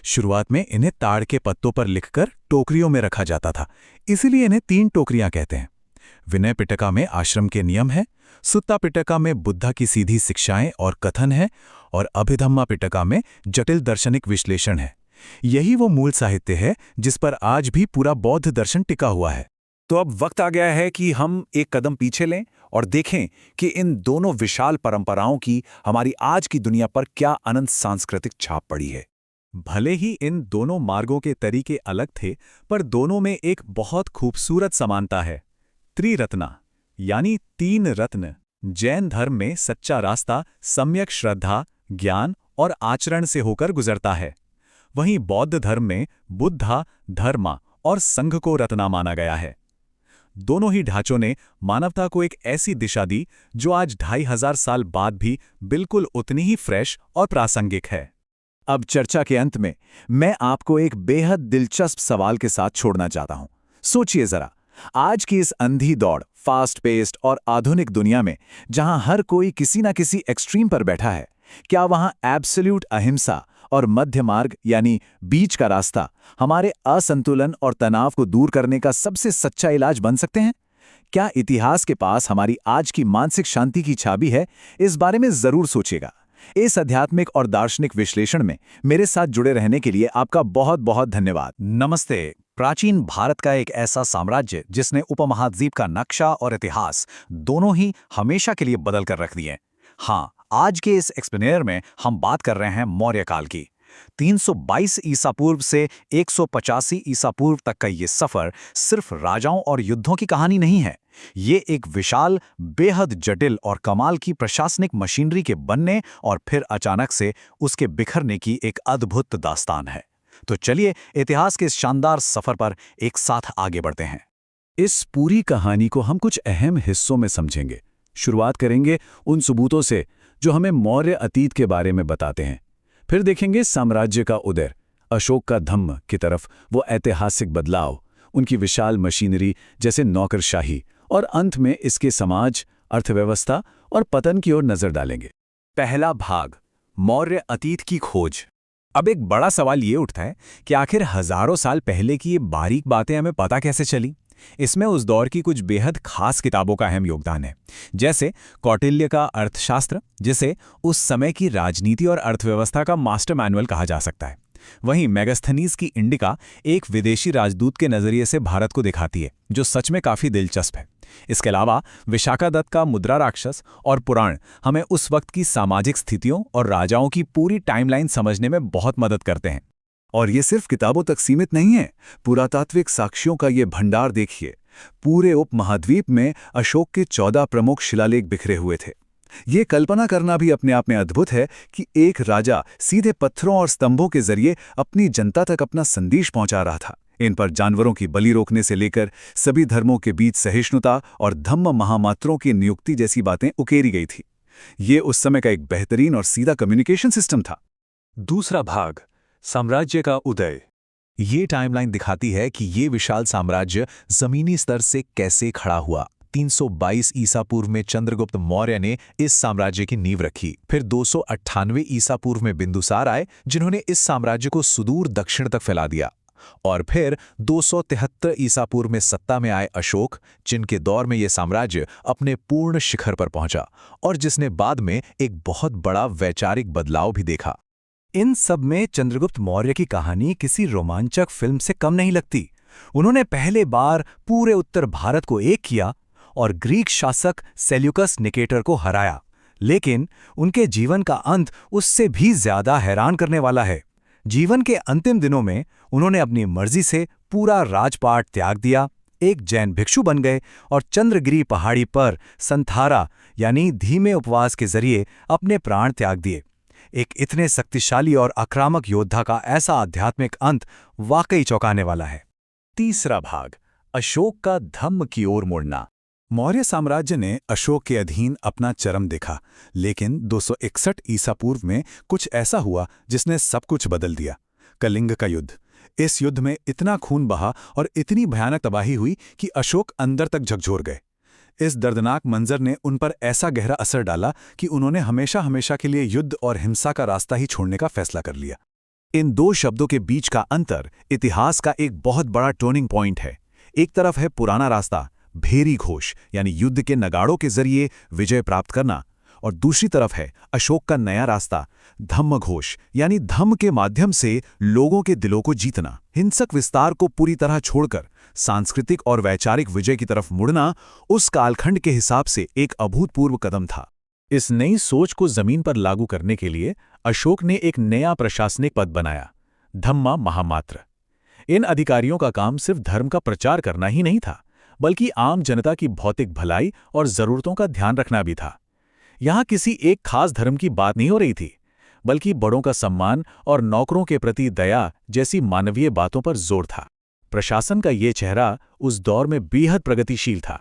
शुरुआत में इन्हें ताड़ के पत्तों पर लिखकर टोकरियों में रखा जाता था, इसीलिए इन्हें 3 टोकरियां कहते हैं। विनय पिटका में आश्रम के नियम हैं, सुत्ता पिटका में बुद्धा की सीधी शिक्षाएं और कथन है, और अभिधम्मा पिटका में जटिल दार्शनिक विश्लेषण है। यही वो मूल साहित्य है जिस पर आज भी पूरा बौद्ध दर्शन टिका हुआ है। तो अब वक्त आ गया है कि हम एक कदम पीछे लें और देखें कि इन दोनों विशाल परंपराओं की हमारी आज की दुनिया पर क्या अनंत सांस्कृतिक छाप पड़ी है। भले ही इन दोनों मार्गों के तरीके अलग थे, पर दोनों में एक बहुत खूबसूरत समानता है। त्रिरत्ना यानी 3 रत्न। जैन धर्म में सच्चा रास्ता सम्यक श्रद्धा, ज्ञान और आचरण से होकर गुजरता है। वहीं बौद्ध धर्म में बुद्धा, धर्मा और संघ को रत्ना माना गया है। दोनों ही ढांचों ने मानवता को एक ऐसी दिशा दी जो आज 2500 साल बाद भी बिल्कुल उतनी ही फ्रेश और प्रासंगिक है। अब चर्चा के अंत में मैं आपको एक बेहद दिलचस्प सवाल के साथ छोड़ना चाहता हूं। सोचिए जरा, आज की इस अंधी दौड़, फास्ट पेस्ड और आधुनिक दुनिया में जहां हर कोई किसी न किसी एक्सट्रीम पर बैठा है, क्या वहां एब्सोल्यूट अहिंसा और मध्य मार्ग यानी बीच का रास्ता हमारे असंतुलन और तनाव को दूर करने का सबसे सच्चा इलाज बन सकते हैं? क्या इतिहास के पास हमारी आज की मानसिक शांति की चाबी है? इस बारे में जरूर सोचिएगा। इस आध्यात्मिक और दार्शनिक विश्लेषण में मेरे साथ जुड़े रहने के लिए आपका बहुत बहुत धन्यवाद। नमस्ते। प्राचीन भारत का एक ऐसा साम्राज्य जिसने उपमहाद्वीप का नक्शा और इतिहास दोनों ही हमेशा के लिए बदल कर रख दिए। हाँ, आज के इस एक्सप्लेनर में हम बात कर रहे हैं मौर्य काल की। 322 ईसा पूर्व से 185 ईसा पूर्व तक का ये सफर सिर्फ राजाओं और युद्धों की कहानी नहीं है। ये एक विशाल, बेहद जटिल और कमाल की प्रशासनिक मशीनरी के बनने और फिर अचानक से उसके बिखरने की एक अद्भुत दास्तान है। तो चलिए इतिहास के इस शानदार सफर पर एक साथ आगे बढ़ते हैं। इस पूरी कहानी को हम कुछ अहम हिस्सों में समझेंगे। शुरुआत करेंगे उन सबूतों से जो हमें मौर्य अतीत के बारे में बताते हैं। फिर देखेंगे साम्राज्य का उदय, अशोक का धम्म की तरफ वो ऐतिहासिक बदलाव, उनकी विशाल मशीनरी जैसे नौकरशाही, और अंत में इसके समाज, अर्थव्यवस्था और पतन की ओर नजर डालेंगे। पहला भाग, मौर्य अतीत की खोज। अब एक बड़ा सवाल ये उठता है कि आखिर हजारों साल पहले की ये बारीक बातें हमें पता कैसे चली? इसमें उस दौर की कुछ बेहद खास किताबों का अहम योगदान है, जैसे कौटिल्य का अर्थशास्त्र, जिसे उस समय की राजनीति और अर्थव्यवस्था का मास्टर मैनुअल कहा जा सकता है। वहीं मेगास्थनीज की इंडिका एक विदेशी राजदूत के नजरिए से भारत को दिखाती है, जो सच में काफी दिलचस्प है। इसके अलावा विशाखादत्त का मुद्रा राक्षस और पुराण हमें उस वक्त की सामाजिक स्थितियों और राजाओं की पूरी टाइमलाइन समझने में बहुत मदद करते हैं। और ये सिर्फ किताबों तक सीमित नहीं है। पुरातात्विक साक्ष्यों का ये भंडार देखिए। पूरे उपमहाद्वीप में अशोक के 14 प्रमुख शिलालेख बिखरे हुए थे। ये कल्पना करना भी अपने आप में अद्भुत है कि एक राजा सीधे पत्थरों और स्तंभों के जरिए अपनी जनता तक अपना संदेश पहुंचा रहा था। इन पर जानवरों की बलि रोकने से लेकर सभी धर्मों के बीच सहिष्णुता और धम्म महामात्रों की नियुक्ति जैसी बातें उकेरी गई थी। ये उस समय का एक बेहतरीन और सीधा कम्युनिकेशन सिस्टम था। दूसरा भाग, साम्राज्य का उदय। ये टाइमलाइन दिखाती है कि ये विशाल साम्राज्य जमीनी स्तर से कैसे खड़ा हुआ। 322 ईसा पूर्व में चंद्रगुप्त मौर्य ने इस साम्राज्य की नींव रखी। फिर 298 ईसा पूर्व में बिंदुसार आए, जिन्होंने इस साम्राज्य को सुदूर दक्षिण तक फैला दिया। और फिर 273 ईसा पूर्व में सत्ता में आए अशोक, जिनके दौर में यह साम्राज्य अपने पूर्ण शिखर पर पहुंचा और जिसने बाद में एक बहुत बड़ा वैचारिक बदलाव भी देखा। इन सब में चंद्रगुप्त मौर्य की कहानी किसी रोमांचक फिल्म से कम नहीं लगती। उन्होंने पहले बार पूरे उत्तर भारत को एक किया और ग्रीक शासक सेल्यूकस निकेटर को हराया। लेकिन उनके जीवन का अंत उससे भी ज्यादा हैरान करने वाला है। जीवन के अंतिम दिनों में उन्होंने अपनी मर्जी से पूरा राजपाट त्याग दिया, एक जैन भिक्षु बन गए और चंद्रगिरी पहाड़ी पर संथारा यानी धीमे उपवास के जरिए अपने प्राण त्याग दिए। एक इतने शक्तिशाली और आक्रामक योद्धा का ऐसा आध्यात्मिक अंत वाकई चौंकाने वाला है। तीसरा भाग, अशोक का धम्म की ओर मुड़ना। मौर्य साम्राज्य ने अशोक के अधीन अपना चरम देखा, लेकिन 261 ईसा पूर्व में कुछ ऐसा हुआ जिसने सब कुछ बदल दिया। कलिंग का युद्ध। इस युद्ध में इतना खून बहा और इतनी भयानक तबाही हुई कि अशोक अंदर तक झकझोर गए। इस दर्दनाक मंजर ने उन पर ऐसा गहरा असर डाला कि उन्होंने हमेशा हमेशा के लिए युद्ध और हिंसा का रास्ता ही छोड़ने का फैसला कर लिया। इन दो शब्दों के बीच का अंतर इतिहास का एक बहुत बड़ा टर्निंग पॉइंट है। एक तरफ है पुराना रास्ता, भेरी घोष यानी युद्ध के नगाड़ों के जरिए विजय प्राप्त करना, और दूसरी तरफ है अशोक का नया रास्ता, धम्म घोष यानी धम्म के माध्यम से लोगों के दिलों को जीतना। हिंसक विस्तार को पूरी तरह छोड़कर सांस्कृतिक और वैचारिक विजय की तरफ मुड़ना उस कालखंड के हिसाब से एक अभूतपूर्व कदम था। इस नई सोच को जमीन पर लागू करने के लिए अशोक ने एक नया प्रशासनिक पद बनाया, धम्मा महामात्र। इन अधिकारियों का काम सिर्फ धर्म का प्रचार करना ही नहीं था, बल्कि आम जनता की भौतिक भलाई और जरूरतों का ध्यान रखना भी था। यहां किसी एक खास धर्म की बात नहीं हो रही थी, बल्कि बड़ों का सम्मान और नौकरों के प्रति दया जैसी मानवीय बातों पर जोर था। प्रशासन का ये चेहरा उस दौर में बेहद प्रगतिशील था।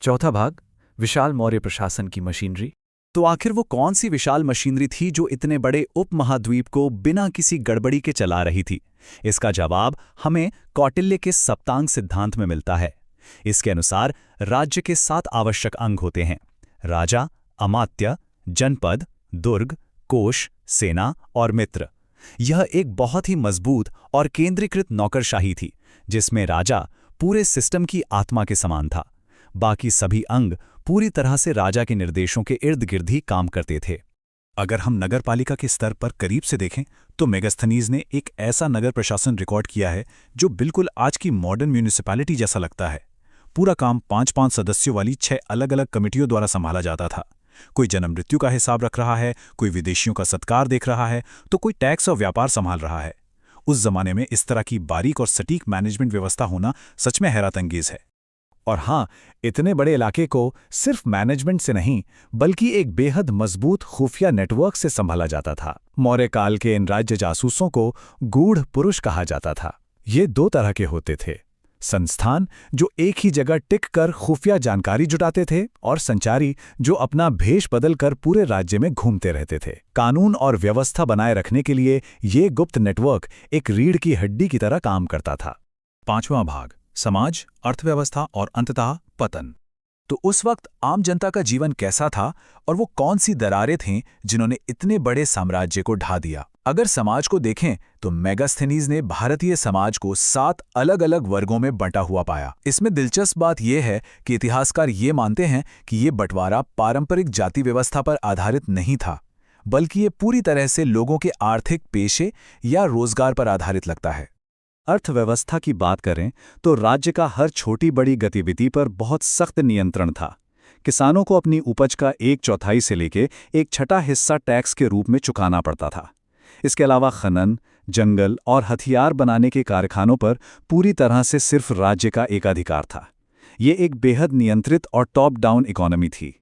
चौथा भाग, विशाल मौर्य प्रशासन की मशीनरी। तो आखिर वो कौन सी विशाल मशीनरी थी जो इतने बड़े उपमहाद्वीप को बिना किसी गड़बड़ी के चला रही थी? इसका जवाब हमें कौटिल्य के सप्तांग सिद्धांत में मिलता है। इसके अनुसार राज्य के 7 आवश्यक अंग होते हैं: राजा, अमात्य, जनपद, दुर्ग, कोष, सेना और मित्र। यह एक बहुत ही मजबूत और केंद्रीकृत नौकरशाही थी, जिसमें राजा पूरे सिस्टम की आत्मा के समान था। बाकी सभी अंग पूरी तरह से राजा के निर्देशों के इर्द गिर्द ही काम करते थे। अगर हम नगरपालिका के स्तर पर करीब से देखें तो मेगास्थनीज ने एक ऐसा नगर प्रशासन रिकॉर्ड किया है जो बिल्कुल आज की मॉडर्न म्यूनिसिपैलिटी जैसा लगता है। पूरा काम 5-5 सदस्यों वाली 6 अलग-अलग कमिटियों द्वारा संभाला जाता था। कोई जन्म मृत्यु का हिसाब रख रहा है, कोई विदेशियों का सत्कार देख रहा है, तो कोई टैक्स और व्यापार संभाल रहा है। उस जमाने में इस तरह की बारीक और सटीक मैनेजमेंट व्यवस्था होना सच में हैरतअंगेज है। और हाँ, इतने बड़े इलाके को सिर्फ मैनेजमेंट से नहीं, बल्कि एक बेहद मजबूत खुफिया नेटवर्क से संभाला जाता था। मौर्य काल के इन राज्य जासूसों को गूढ़ पुरुष कहा जाता था। ये 2 तरह के होते थे: संस्थान जो एक ही जगह टिक कर खुफिया जानकारी जुटाते थे, और संचारी जो अपना भेष बदलकर पूरे राज्य में घूमते रहते थे। कानून और व्यवस्था बनाए रखने के लिए ये गुप्त नेटवर्क एक रीढ़ की हड्डी की तरह काम करता था। 5वां भाग, समाज, अर्थव्यवस्था और अंततः पतन। तो उस वक्त आम जनता का जीवन कैसा था और वो कौन सी दरारें थीं जिन्होंने इतने बड़े साम्राज्य को ढा दिया? अगर समाज को देखें तो मेगास्थनीज ने भारतीय समाज को 7 अलग-अलग वर्गों में बंटा हुआ पाया। इसमें दिलचस्प बात यह है कि इतिहासकार ये मानते हैं कि ये बंटवारा पारंपरिक जाति व्यवस्था पर आधारित नहीं था, बल्कि ये पूरी तरह से लोगों के आर्थिक पेशे या रोजगार पर आधारित लगता है। अर्थव्यवस्था की बात करें तो राज्य का हर छोटी बड़ी गतिविधि पर बहुत सख्त नियंत्रण था। किसानों को अपनी उपज का 1/4 से लेकर 1/6 हिस्सा टैक्स के रूप में चुकाना पड़ता था। इसके अलावा खनन, जंगल और हथियार बनाने के कारखानों पर पूरी तरह से सिर्फ राज्य का एकाधिकार था। ये एक बेहद नियंत्रित और टॉप डाउन इकोनॉमी थी।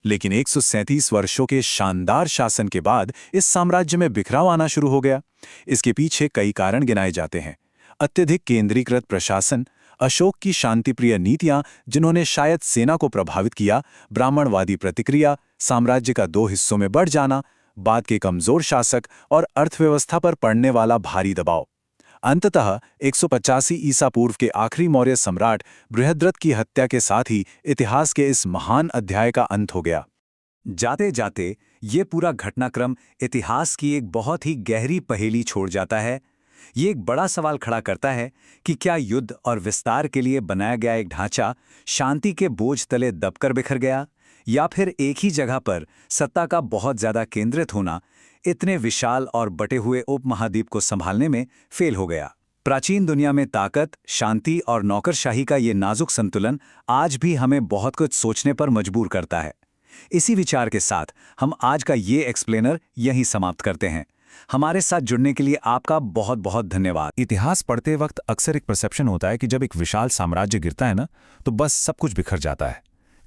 लेकिन 137 वर्षों के शानदार शासन के बाद इस साम्राज्य में बिखराव आना शुरू हो गया। इसके पीछे कई कारण गिनाए जाते हैं: अत्यधिक केंद्रीकृत प्रशासन, अशोक की शांतिप्रिय नीतियां जिन्होंने शायद सेना को प्रभावित किया, ब्राह्मणवादी प्रतिक्रिया, साम्राज्य का 2 हिस्सों में बढ़ जाना, बाद के कमजोर शासक और अर्थव्यवस्था पर पड़ने वाला भारी दबाव। अंततः 185 ईसा पूर्व के आखिरी मौर्य सम्राट बृहद्रथ की हत्या के साथ ही इतिहास के इस महान अध्याय का अंत हो गया। जाते जाते ये पूरा घटनाक्रम इतिहास की एक बहुत ही गहरी पहेली छोड़ जाता है। ये एक बड़ा सवाल खड़ा करता है कि क्या युद्ध और विस्तार के लिए बनाया गया एक ढांचा शांति के बोझ तले दबकर बिखर गया, या फिर एक ही जगह पर सत्ता का बहुत ज्यादा केंद्रित होना इतने विशाल और बटे हुए उपमहाद्वीप को संभालने में फेल हो गया। प्राचीन दुनिया में ताकत, शांति और नौकरशाही का ये नाजुक संतुलन आज भी हमें बहुत कुछ सोचने पर मजबूर करता है। इसी विचार के साथ हम आज का ये एक्सप्लेनर यहीं समाप्त करते हैं। हमारे साथ जुड़ने के लिए आपका बहुत बहुत धन्यवाद। इतिहास पढ़ते वक्त अक्सर एक परसेप्शन होता है कि जब एक विशाल साम्राज्य गिरता है ना, तो बस सब कुछ बिखर जाता है,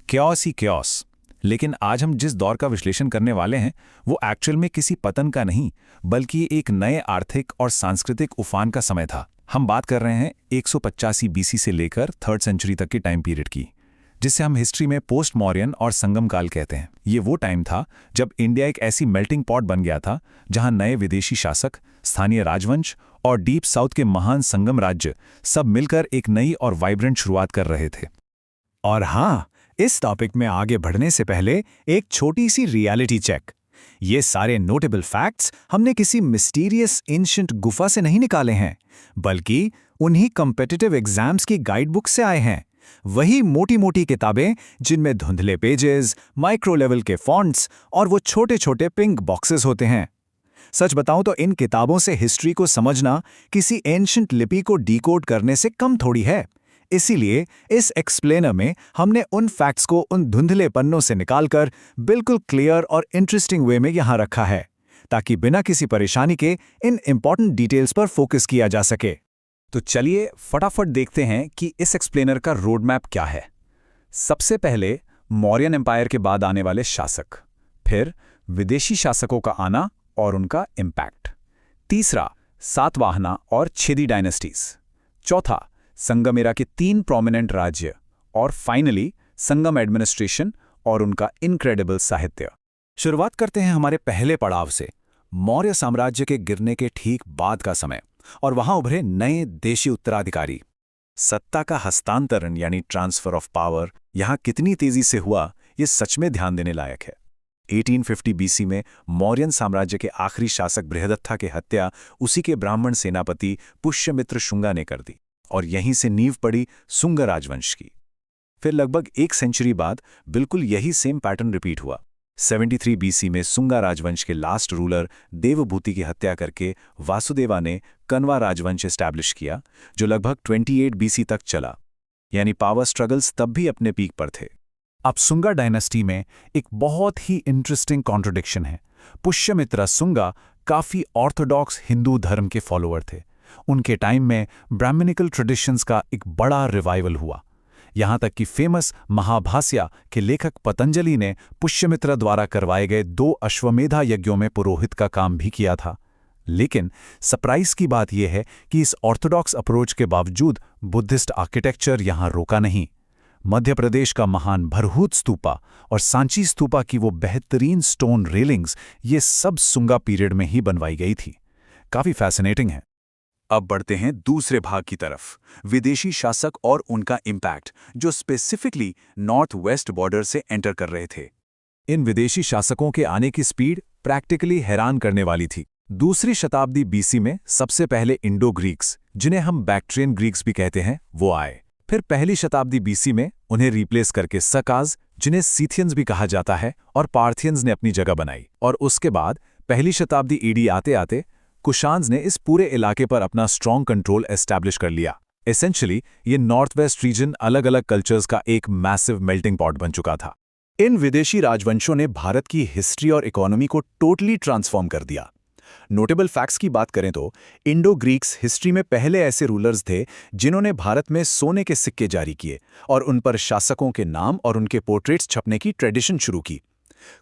क्योस ही क्योस। लेकिन आज हम जिस दौर का विश्लेषण करने वाले हैं वो एक्चुअल में किसी पतन का नहीं, बल्कि एक नए आर्थिक और सांस्कृतिक उफान का समय था। हम बात कर रहे हैं 185 BC से लेकर 3rd सेंचुरी तक के टाइम पीरियड की, जिसे हम हिस्ट्री में पोस्ट मौर्यन और संगम काल कहते हैं। ये वो टाइम था जब इंडिया एक ऐसी मेल्टिंग पॉट बन गया था जहां नए विदेशी शासक, स्थानीय राजवंश और डीप साउथ के महान संगम राज्य सब मिलकर एक नई और वाइब्रेंट शुरुआत कर रहे थे। और हाँ, इस टॉपिक में आगे बढ़ने से पहले एक छोटी सी रियलिटी चेक। ये सारे नोटेबल फैक्ट्स हमने किसी मिस्टीरियस एंशिएंट गुफा से नहीं निकाले हैं, बल्कि उन्हीं कॉम्पिटिटिव एग्जाम्स की गाइड बुक से आए हैं। वही मोटी मोटी किताबें जिनमें धुंधले पेजेस, माइक्रो लेवल के फॉन्ट्स और वो छोटे छोटे पिंक बॉक्सेस होते हैं। सच बताऊं तो इन किताबों से हिस्ट्री को समझना किसी एंशिएंट लिपि को डिकोड करने से कम थोड़ी है। इसीलिए इस एक्सप्लेनर में हमने उन फैक्ट्स को उन धुंधले पन्नों से निकालकर बिल्कुल क्लियर और इंटरेस्टिंग वे में यहाँ रखा है, ताकि बिना किसी परेशानी के इन इंपॉर्टेंट डिटेल्स पर फोकस किया जा सके। तो चलिए फटाफट देखते हैं कि इस एक्सप्लेनर का रोड मैप क्या है। सबसे पहले मौर्यन एम्पायर के बाद आने वाले शासक, फिर विदेशी शासकों का आना और उनका इम्पैक्ट, तीसरा सातवाहना और छेदी डायनेस्टीज, चौथा संगमेरा के 3 प्रोमिनेंट राज्य, और फाइनली संगम एडमिनिस्ट्रेशन और उनका इनक्रेडिबल साहित्य। शुरुआत करते हैं हमारे पहले पड़ाव से, मौर्य साम्राज्य के गिरने के ठीक बाद का समय और वहां उभरे नए देशी उत्तराधिकारी। सत्ता का हस्तांतरण यानी ट्रांसफर ऑफ पावर यहां कितनी तेजी से हुआ, ये सच में ध्यान देने लायक है। 1850 बीसी में मौर्यन साम्राज्य के आखिरी शासक बृहदत्था की हत्या उसी के ब्राह्मण सेनापति पुष्यमित्र शुंगा ने कर दी और यहीं से नींव पड़ी शुंग राजवंश की। फिर लगभग 1 सेंचुरी बाद बिल्कुल यही सेम पैटर्न रिपीट हुआ। 73 बीसी में शुंगा राजवंश के लास्ट रूलर देवभूति की हत्या करके वासुदेवा ने कन्वा राजवंश एस्टैब्लिश किया, जो लगभग 28 बीसी तक चला। यानी पावर स्ट्रगल्स तब भी अपने पीक पर थे। अब शुंगा डायनेस्टी में एक बहुत ही इंटरेस्टिंग कॉन्ट्रडिक्शन है। पुष्यमित्र शुंगा काफी ऑर्थोडॉक्स हिंदू धर्म के फॉलोअर थे। उनके टाइम में ब्राह्मणिकल ट्रेडिशंस का एक बड़ा रिवाइवल हुआ, यहां तक कि फेमस महाभाष्य के लेखक पतंजलि ने पुष्यमित्र द्वारा करवाए गए 2 अश्वमेधा यज्ञों में पुरोहित का काम भी किया था। लेकिन सरप्राइज की बात यह है कि इस ऑर्थोडॉक्स अप्रोच के बावजूद बुद्धिस्ट आर्किटेक्चर यहां रोका नहीं। मध्य प्रदेश का महान भरहूत स्तूपा और सांची स्तूपा की वो बेहतरीन स्टोन रेलिंग्स, ये सब शुंगा पीरियड में ही बनवाई गई थी। काफी फैसिनेटिंग है। अब बढ़ते हैं दूसरे भाग की तरफ, विदेशी शासक और उनका इम्पैक्ट, जो स्पेसिफिकली नॉर्थ वेस्ट बॉर्डर से एंटर कर रहे थे। इन विदेशी शासकों के आने की स्पीड प्रैक्टिकली हैरान करने वाली थी। दूसरी शताब्दी बीसी में सबसे पहले इंडो ग्रीक्स, जिन्हें हम बैक्ट्रियन ग्रीक्स भी कहते हैं, वो आए। फिर पहली शताब्दी बीसी में उन्हें रिप्लेस करके सकाज, जिन्हें सीथियंस भी कहा जाता है, और पार्थियंस ने अपनी जगह बनाई। और उसके बाद पहली शताब्दी ईडी आते आते कुशान्स ने इस पूरे इलाके पर अपना स्ट्रॉन्ग कंट्रोल एस्टैब्लिश कर लिया। एसेंशियली ये नॉर्थ वेस्ट रीजन अलग अलग कल्चर्स का एक मैसिव मेल्टिंग पॉट बन चुका था। इन विदेशी राजवंशों ने भारत की हिस्ट्री और इकोनॉमी को टोटली ट्रांसफॉर्म कर दिया। नोटेबल फैक्ट्स की बात करें तो इंडो ग्रीक्स हिस्ट्री में पहले ऐसे रूलर्स थे जिन्होंने भारत में सोने के सिक्के जारी किए और उन पर शासकों के नाम और उनके पोर्ट्रेट्स छपने की ट्रेडिशन शुरू की।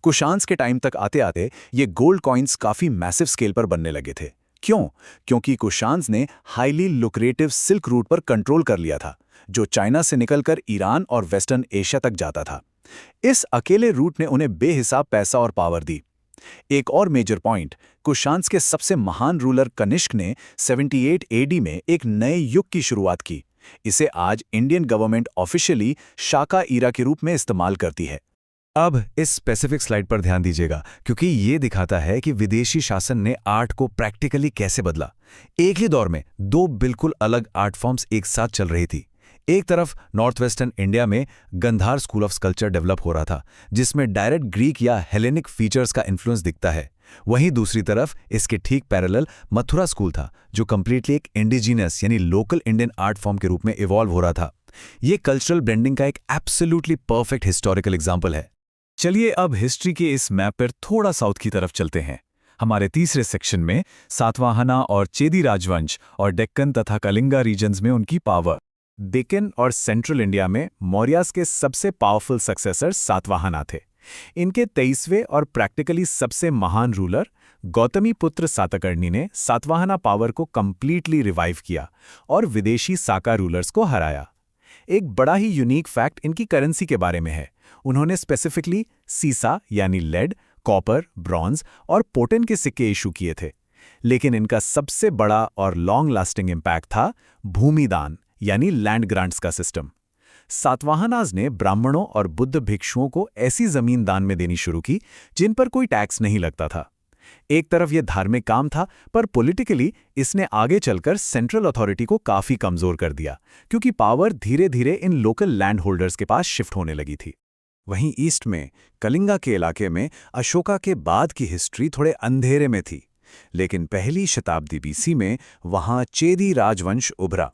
कुशान्स के टाइम तक आते आते ये गोल्ड कॉइन्स काफी मैसिव स्केल पर बनने लगे थे। क्यों? क्योंकि कुशान्स ने हाईली लुक्रेटिव सिल्क रूट पर कंट्रोल कर लिया था, जो चाइना से निकलकर ईरान और वेस्टर्न एशिया तक जाता था। इस अकेले रूट ने उन्हें बेहिसाब पैसा और पावर दी। एक और मेजर पॉइंट, कुशान्स के सबसे महान रूलर कनिष्क ने 78 एडी में एक नए युग की शुरुआत की। इसे आज इंडियन गवर्नमेंट ऑफिशियली शाका ईरा के रूप में इस्तेमाल करती है। अब इस स्पेसिफिक स्लाइड पर ध्यान दीजिएगा, क्योंकि ये दिखाता है कि विदेशी शासन ने आर्ट को प्रैक्टिकली कैसे बदला। एक ही दौर में 2 बिल्कुल अलग आर्ट फॉर्म्स एक साथ चल रही थी। एक तरफ नॉर्थ वेस्टर्न इंडिया में Gandhara school of sculpture develop हो रहा था, जिसमें डायरेक्ट ग्रीक या हेलेनिक फीचर्स का इन्फ्लुएंस दिखता है। वहीं दूसरी तरफ इसके ठीक पैरेलल मथुरा स्कूल था, जो कंप्लीटली एक इंडिजिनस यानी लोकल इंडियन आर्ट फॉर्म के रूप में इवॉल्व हो रहा था। ये कल्चरल ब्लेंडिंग का एक एब्सोल्युटली परफेक्ट हिस्टोरिकल एग्जाम्पल है। चलिए अब हिस्ट्री के इस मैप पर थोड़ा साउथ की तरफ चलते हैं। हमारे तीसरे सेक्शन में सातवाहना और चेदी राजवंश और डेक्कन तथा कलिंगा रीजन्स में उनकी पावर। डेक्कन और सेंट्रल इंडिया में मौर्यास के सबसे पावरफुल सक्सेसर सातवाहना थे। इनके 23वें और प्रैक्टिकली सबसे महान रूलर गौतमी पुत्र सातकर्णी ने सातवाहना पावर को कंप्लीटली रिवाइव किया और विदेशी साका रूलर्स को हराया। एक बड़ा ही यूनिक फैक्ट इनकी करेंसी के बारे में है। उन्होंने स्पेसिफिकली सीसा यानी लेड, कॉपर, ब्रॉन्ज और पोटन के सिक्के इशू किए थे। लेकिन इनका सबसे बड़ा और लॉन्ग लास्टिंग इम्पैक्ट था भूमिदान यानी लैंड ग्रांट्स का सिस्टम। सातवाहनाज ने ब्राह्मणों और बुद्ध भिक्षुओं को ऐसी जमीन दान में देनी शुरू की जिन पर कोई टैक्स नहीं लगता था। एक तरफ यह धार्मिक काम था, पर पॉलिटिकली इसने आगे चलकर सेंट्रल अथॉरिटी को काफी कमजोर कर दिया, क्योंकि पावर धीरे धीरे इन लोकल लैंड होल्डर्स के पास शिफ्ट होने लगी थी। वहीं ईस्ट में कलिंगा के इलाके में अशोका के बाद की हिस्ट्री थोड़े अंधेरे में थी, लेकिन पहली शताब्दी बीसी में वहां चेदी राजवंश उभरा।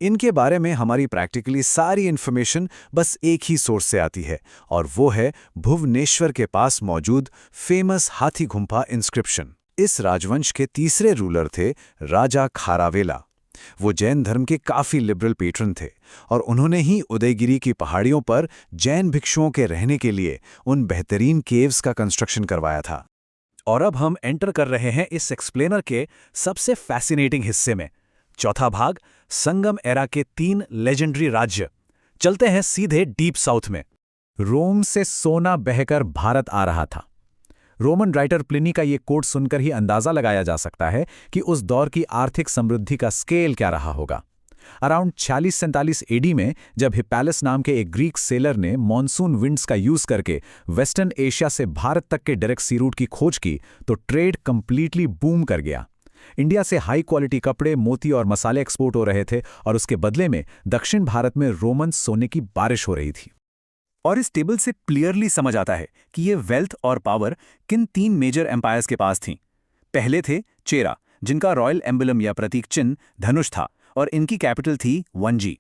इनके बारे में हमारी प्रैक्टिकली सारी इन्फॉर्मेशन बस एक ही सोर्स से आती है, और वो है भुवनेश्वर के पास मौजूद फेमस हाथी गुम्फा इंस्क्रिप्शन। इस राजवंश के तीसरे रूलर थे राजा खारावेला। वो जैन धर्म के काफी लिबरल पेट्रन थे, और उन्होंने ही उदयगिरी की पहाड़ियों पर जैन भिक्षुओं के रहने के लिए उन बेहतरीन केव्स का कंस्ट्रक्शन करवाया था। और अब हम एंटर कर रहे हैं इस एक्सप्लेनर के सबसे फैसिनेटिंग हिस्से में। चौथा भाग, संगम एरा के 3 लेजेंडरी राज्य। चलते हैं सीधे डीप साउथ में। रोम से सोना बहकर भारत आ रहा था। रोमन राइटर प्लिनी का ये कोट सुनकर ही अंदाजा लगाया जा सकता है कि उस दौर की आर्थिक समृद्धि का स्केल क्या रहा होगा। अराउंड 46-47 एडी में जब हिप्पैलस नाम के एक ग्रीक सेलर ने मॉनसून विंड्स का यूज करके वेस्टर्न एशिया से भारत तक के डायरेक्ट सी रूट की खोज की, तो ट्रेड कंप्लीटली बूम कर गया। इंडिया से हाई क्वालिटी कपड़े, मोती और मसाले एक्सपोर्ट हो रहे थे, और उसके बदले में दक्षिण भारत में रोमन सोने की बारिश हो रही थी। और इस टेबल से क्लियरली समझ आता है कि ये वेल्थ और पावर किन 3 मेजर एम्पायर्स के पास थीं। पहले थे चेरा, जिनका रॉयल एम्बलम या प्रतीक चिन्ह धनुष था, और इनकी कैपिटल थी वंजी।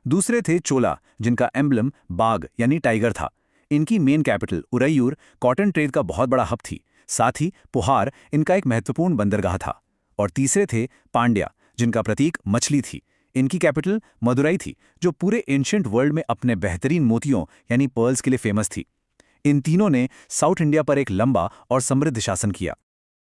दूसरे थे चोला, जिनका एम्बलम बाघ यानी टाइगर था। इनकी main capital Uraiyur cotton trade का बहुत बड़ा हब थी, साथ ही पुहार इनका एक महत्वपूर्ण बंदरगाह था। और तीसरे थे पांड्या, जिनका प्रतीक मछली थी। इनकी कैपिटल मदुरई थी, जो पूरे एंशिएंट वर्ल्ड में अपने बेहतरीन मोतियों यानी पर्ल्स के लिए फेमस थी। इन तीनों ने साउथ इंडिया पर एक लंबा और समृद्ध शासन किया।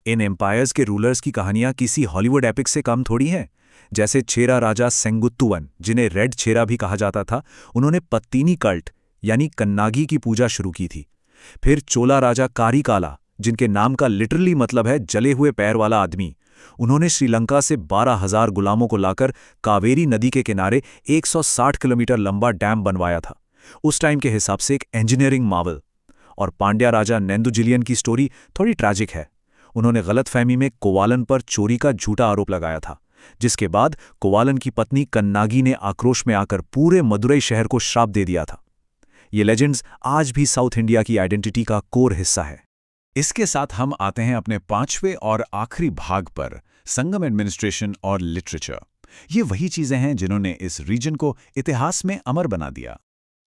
इन एम्पायर्स के रूलर्स की कहानियां किसी हॉलीवुड एपिक से कम थोड़ी हैं। जैसे चेरा राजा सेंगुत्तुवन, जिन्हें रेड चेरा भी कहा जाता था, उन्होंने पत्तीनी कल्ट यानी कन्नागी की पूजा शुरू की थी। फिर चोला राजा कारिकाला, जिनके नाम का लिटरली मतलब है जले हुए पैर वाला आदमी, उन्होंने श्रीलंका से 12,000 गुलामों को लाकर कावेरी नदी के किनारे 160 किलोमीटर लंबा डैम बनवाया था। उस टाइम के हिसाब से एक इंजीनियरिंग मावल। और पांड्या राजा नेंदुजिलियन की स्टोरी थोड़ी ट्रैजिक है। उन्होंने गलतफहमी में कोवालन पर चोरी का झूठा आरोप लगाया था, जिसके बाद कोवालन की पत्नी कन्नागी ने आक्रोश में आकर पूरे मदुरई शहर को श्राप दे दिया था। ये लेजेंड्स आज भी साउथ इंडिया की आइडेंटिटी का कोर हिस्सा है। इसके साथ हम आते हैं अपने 5वें और आखिरी भाग पर, संगम एडमिनिस्ट्रेशन और लिटरेचर। ये वही चीजें हैं जिन्होंने इस रीजन को इतिहास में अमर बना दिया।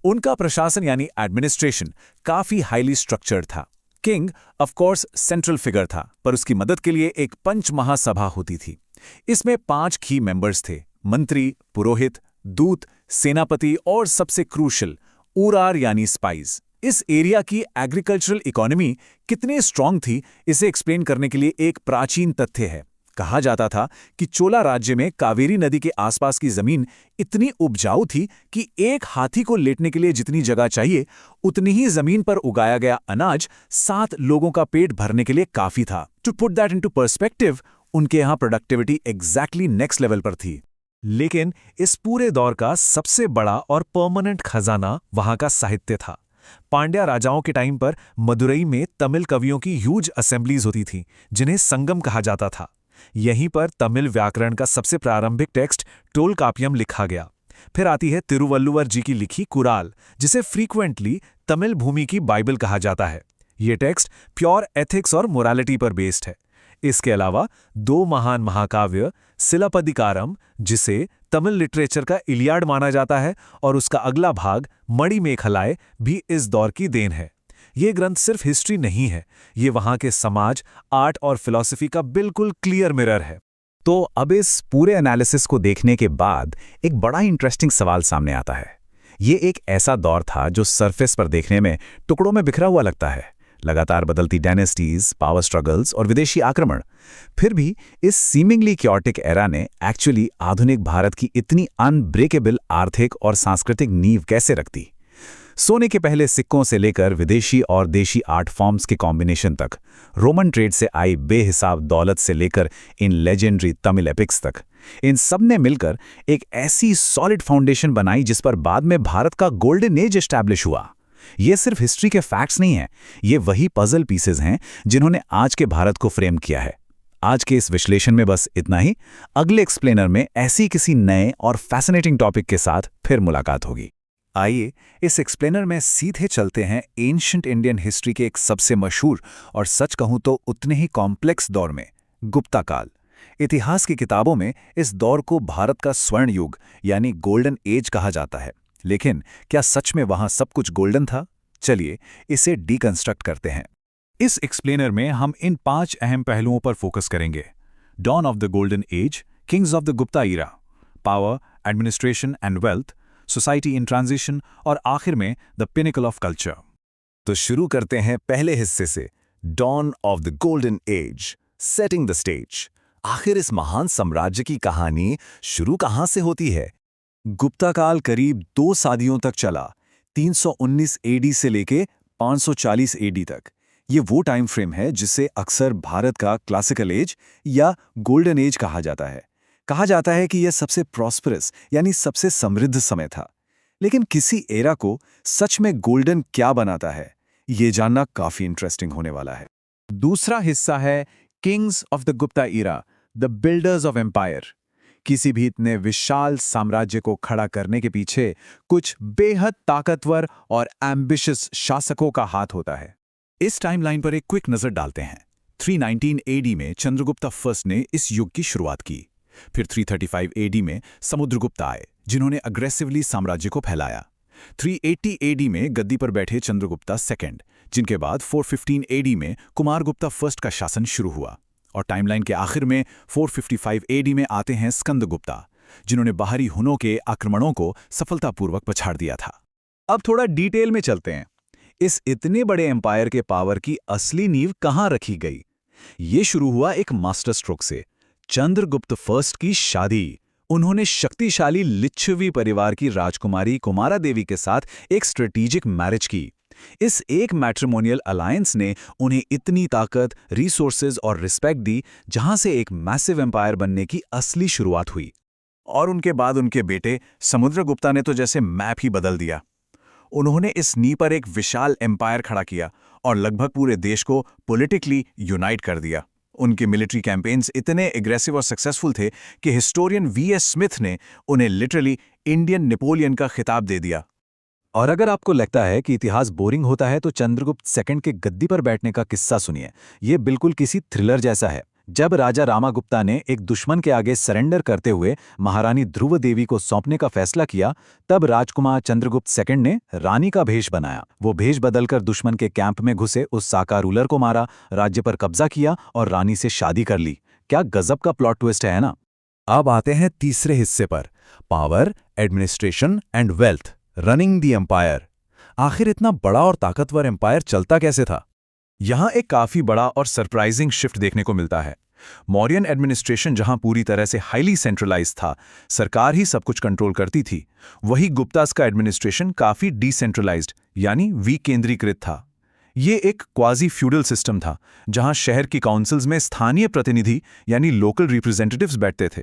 उनका प्रशासन यानी एडमिनिस्ट्रेशन काफी हाईली स्ट्रक्चर्ड था। King of course central figure था, पर उसकी मदद के लिए एक पंच महासभा होती थी। इसमें 5 की मेंबर्स थे: मंत्री, पुरोहित, दूत, सेनापति और सबसे क्रूशल ऊरार यानी स्पाइस। इस एरिया की एग्रीकल्चरल इकोनॉमी कितनी स्ट्रांग थी, इसे एक्सप्लेन करने के लिए एक प्राचीन तथ्य है। कहा जाता था कि चोला राज्य में कावेरी नदी के आसपास की जमीन इतनी उपजाऊ थी कि एक हाथी को लेटने के लिए जितनी जगह चाहिए, उतनी ही जमीन पर उगाया गया अनाज 7 लोगों का पेट भरने के लिए काफी था। To put that into perspective, उनके यहाँ प्रोडक्टिविटी एग्जैक्टली नेक्स्ट लेवल पर थी। लेकिन इस पूरे दौर का सबसे बड़ा और परमानेंट खजाना वहां का साहित्य था। पांड्या राजाओं के टाइम पर मदुरई में तमिल कवियों की ह्यूज असेंबलीज होती थीं, जिन्हें संगम कहा जाता था। यहीं पर तमिल व्याकरण का सबसे प्रारंभिक टेक्स्ट टोलकापियम लिखा गया। फिर आती है तिरुवल्लुवर जी की लिखी कुराल, जिसे फ्रीक्वेंटली तमिल भूमि की बाइबल कहा जाता है। ये टेक्स्ट प्योर एथिक्स और मोरालिटी पर बेस्ड है। इसके अलावा 2 महान महाकाव्य सिलपदिकारम, जिसे तमिल लिटरेचर का इलियाड माना जाता है, और उसका अगला भाग मणिमेखलाय भी इस दौर की देन है। ये ग्रंथ सिर्फ हिस्ट्री नहीं है, ये वहाँ के समाज, आर्ट और फिलॉसफी का बिल्कुल क्लियर मिरर है। तो अब इस पूरे एनालिसिस को देखने के बाद एक बड़ा इंटरेस्टिंग सवाल सामने आता है। ये एक ऐसा दौर था जो सरफेस पर देखने में टुकड़ों में बिखरा हुआ लगता है, लगातार बदलती डायनेस्टीज, पावर स्ट्रगल्स और विदेशी आक्रमण। फिर भी इस सीमिंगली क्योटिक एरा ने एक्चुअली आधुनिक भारत की इतनी अनब्रेकेबल आर्थिक और सांस्कृतिक नींव कैसे रख दी? सोने के पहले सिक्कों से लेकर विदेशी और देशी आर्ट फॉर्म्स के कॉम्बिनेशन तक, रोमन ट्रेड से आई बेहिसाब दौलत से लेकर इन लेजेंडरी तमिल एपिक्स तक, इन सब ने मिलकर एक ऐसी सॉलिड फाउंडेशन बनाई जिस पर बाद में भारत का गोल्डन एज एस्टैब्लिश हुआ। ये सिर्फ हिस्ट्री के फैक्ट्स नहीं हैं, ये वही पजल पीसेस हैं जिन्होंने आज के भारत को फ्रेम किया है। आज के इस विश्लेषण में बस इतना ही। अगले एक्सप्लेनर में ऐसी किसी नए और फैसिनेटिंग टॉपिक के साथ फिर मुलाकात होगी। आइए इस एक्सप्लेनर में सीधे चलते हैं एंशिएंट इंडियन हिस्ट्री के एक सबसे मशहूर और सच कहूं तो उतने ही कॉम्प्लेक्स दौर में, गुप्ता काल, इतिहास की किताबों में इस दौर को भारत का स्वर्ण युग यानी गोल्डन एज कहा जाता है। लेकिन क्या सच में वहां सब कुछ गोल्डन था? चलिए इसे डीकंस्ट्रक्ट करते हैं। इस एक्सप्लेनर में हम इन 5 अहम पहलुओं पर फोकस करेंगे। Dawn of the golden age, kings of the Gupta era, power, administration and wealth, society in transition और आखिर में द पिनिकल ऑफ कल्चर। तो शुरू करते हैं पहले हिस्से से, dawn of the golden age, setting the stage. आखिर इस महान साम्राज्य की कहानी शुरू कहां से होती है? गुप्ता काल करीब 2 सदियों तक चला, 319 एडी से लेके 540 एडी तक। ये वो टाइम फ्रेम है जिसे अक्सर भारत का क्लासिकल एज या गोल्डन एज कहा जाता है। कहा जाता है कि यह सबसे प्रॉस्परस यानी सबसे समृद्ध समय था। लेकिन किसी एरा को सच में गोल्डन क्या बनाता है, ये जानना काफी इंटरेस्टिंग होने वाला है। दूसरा हिस्सा है kings of the Gupta era, the builders of empire. किसी भी इतने विशाल साम्राज्य को खड़ा करने के पीछे कुछ बेहद ताकतवर और एम्बिशियस शासकों का हाथ होता है। इस टाइमलाइन पर एक क्विक नजर डालते हैं। 319 एडी में चंद्रगुप्ता फर्स्ट ने इस युग की शुरुआत की। फिर 335 एडी में समुद्रगुप्ता आए, जिन्होंने अग्रेसिवली साम्राज्य को फैलाया। 380 एडी में गद्दी पर बैठे चंद्रगुप्ता सेकंड, जिनके बाद 415 एडी में कुमारगुप्ता फर्स्ट का शासन शुरू हुआ। और टाइमलाइन के आखिर में 455 एडी में आते हैं स्कंदगुप्ता, जिन्होंने बाहरी हुनों के आक्रमणों को सफलतापूर्वक पछाड़ दिया था। अब थोड़ा डिटेल में चलते हैं। इस इतने बड़े एम्पायर के पावर की असली नींव कहां रखी गई? ये शुरू हुआ एक मास्टर स्ट्रोक से, चंद्रगुप्त फर्स्ट की शादी। उन्होंने शक्तिशाली लिच्छवी परिवार की राजकुमारी कुमारा देवी के साथ एक स्ट्रेटेजिक मैरिज की। इस एक मैट्रिमोनियल अलायंस ने उन्हें इतनी ताकत, रिसोर्सेज और रिस्पेक्ट दी, जहां से एक मैसिव एम्पायर बनने की असली शुरुआत हुई। और उनके बाद उनके बेटे समुद्रगुप्ता ने तो जैसे मैप ही बदल दिया। उन्होंने इस नींव पर एक विशाल एम्पायर खड़ा किया और लगभग पूरे देश को पॉलिटिकली यूनाइट कर दिया। उनके मिलिट्री कैंपेन्स इतने एग्रेसिव और सक्सेसफुल थे कि हिस्टोरियन वीएस स्मिथ ने उन्हें लिटरली इंडियन नेपोलियन का खिताब दे दिया। और अगर आपको लगता है कि इतिहास बोरिंग होता है तो चंद्रगुप्त सेकंड के गद्दी पर बैठने का किस्सा सुनिए। ये बिल्कुल किसी थ्रिलर जैसा है। जब राजा रामागुप्ता ने एक दुश्मन के आगे सरेंडर करते हुए महारानी ध्रुव देवी को सौंपने का फैसला किया, तब राजकुमार चंद्रगुप्त सेकंड ने रानी का भेष बनाया। वो भेष बदलकर दुश्मन के कैंप में घुसे उस साका रूलर को मारा, राज्य पर कब्जा किया और रानी से शादी कर ली। क्या गजब का प्लॉट ट्विस्ट है ना? अब आते हैं तीसरे हिस्से पर, power, administration and wealth, running the empire. आखिर इतना बड़ा और ताकतवर एम्पायर चलता कैसे था? यहां एक काफी बड़ा और सरप्राइजिंग शिफ्ट देखने को मिलता है। मौर्यन एडमिनिस्ट्रेशन जहां पूरी तरह से हाईली सेंट्रलाइज था, सरकार ही सब कुछ कंट्रोल करती थी, वही गुप्तास का एडमिनिस्ट्रेशन काफी डिसेंट्रलाइज्ड यानी विकेंद्रीकृत था। ये एक क्वाजी फ्यूडल सिस्टम था, जहां शहर की काउंसिल्स में स्थानीय प्रतिनिधि यानी लोकल रिप्रेजेंटेटिव्स बैठते थे,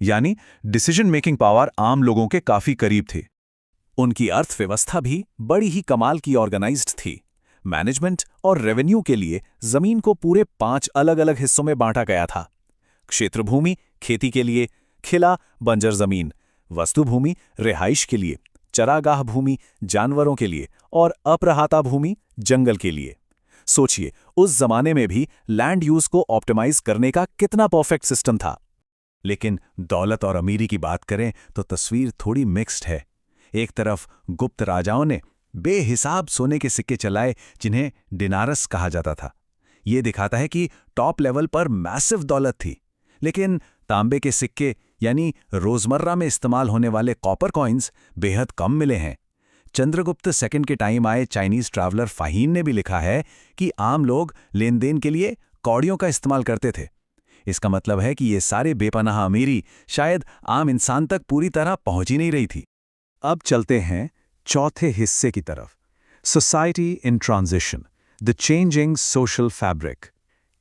यानी डिसीजन मेकिंग पावर आम लोगों के काफी करीब थी। उनकी अर्थव्यवस्था भी बड़ी ही कमाल की ऑर्गेनाइज्ड थी। मैनेजमेंट और रेवेन्यू के लिए जमीन को पूरे 5 अलग-अलग हिस्सों में बांटा गया था। क्षेत्र भूमि खेती के लिए, खिला बंजर जमीन, वस्तु भूमि रिहाइश के लिए, चरागाह भूमि जानवरों के लिए और अप्रहाता भूमि जंगल के लिए। सोचिए, उस जमाने में भी लैंड यूज को ऑप्टिमाइज करने का कितना परफेक्ट सिस्टम था। लेकिन दौलत और अमीरी की बात करें तो तस्वीर थोड़ी मिक्स्ड है। एक तरफ गुप्त राजाओं ने बेहिसाब सोने के सिक्के चलाए, जिन्हें डिनारस कहा जाता था। ये दिखाता है कि टॉप लेवल पर मैसिव दौलत थी। लेकिन तांबे के सिक्के यानी रोजमर्रा में इस्तेमाल होने वाले कॉपर कॉइन्स बेहद कम मिले हैं। चंद्रगुप्त सेकंड के टाइम आए चाइनीज ट्रैवलर फाहीन ने भी लिखा है कि आम लोग लेन देन के लिए कौड़ियों का इस्तेमाल करते थे। इसका मतलब है कि ये सारे बेपनाह अमीरी शायद आम इंसान तक पूरी तरह पहुंच ही नहीं रही थी। अब चलते हैं चौथे हिस्से की तरफ, society in transition, the changing social fabric.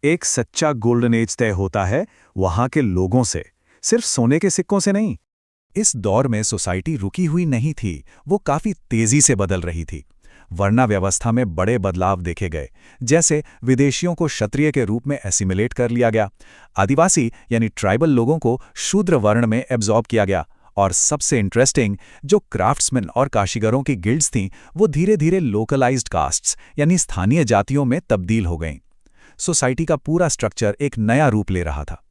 एक सच्चा गोल्डन एज तय होता है वहां के लोगों से, सिर्फ सोने के सिक्कों से नहीं। इस दौर में सोसाइटी रुकी हुई नहीं थी, वो काफी तेजी से बदल रही थी। वर्णा व्यवस्था में बड़े बदलाव देखे गए, जैसे विदेशियों को क्षत्रिय के रूप में एसिमिलेट कर लिया गया, आदिवासी यानी ट्राइबल लोगों को शूद्र वर्ण में एब्जॉर्ब किया गया, और सबसे इंटरेस्टिंग, जो क्राफ्ट्समैन और काशीगरों की गिल्ड्स थीं, वो धीरे धीरे लोकलाइज्ड कास्ट्स यानी स्थानीय जातियों में तब्दील हो गईं। सोसाइटी का पूरा स्ट्रक्चर एक नया रूप ले रहा था।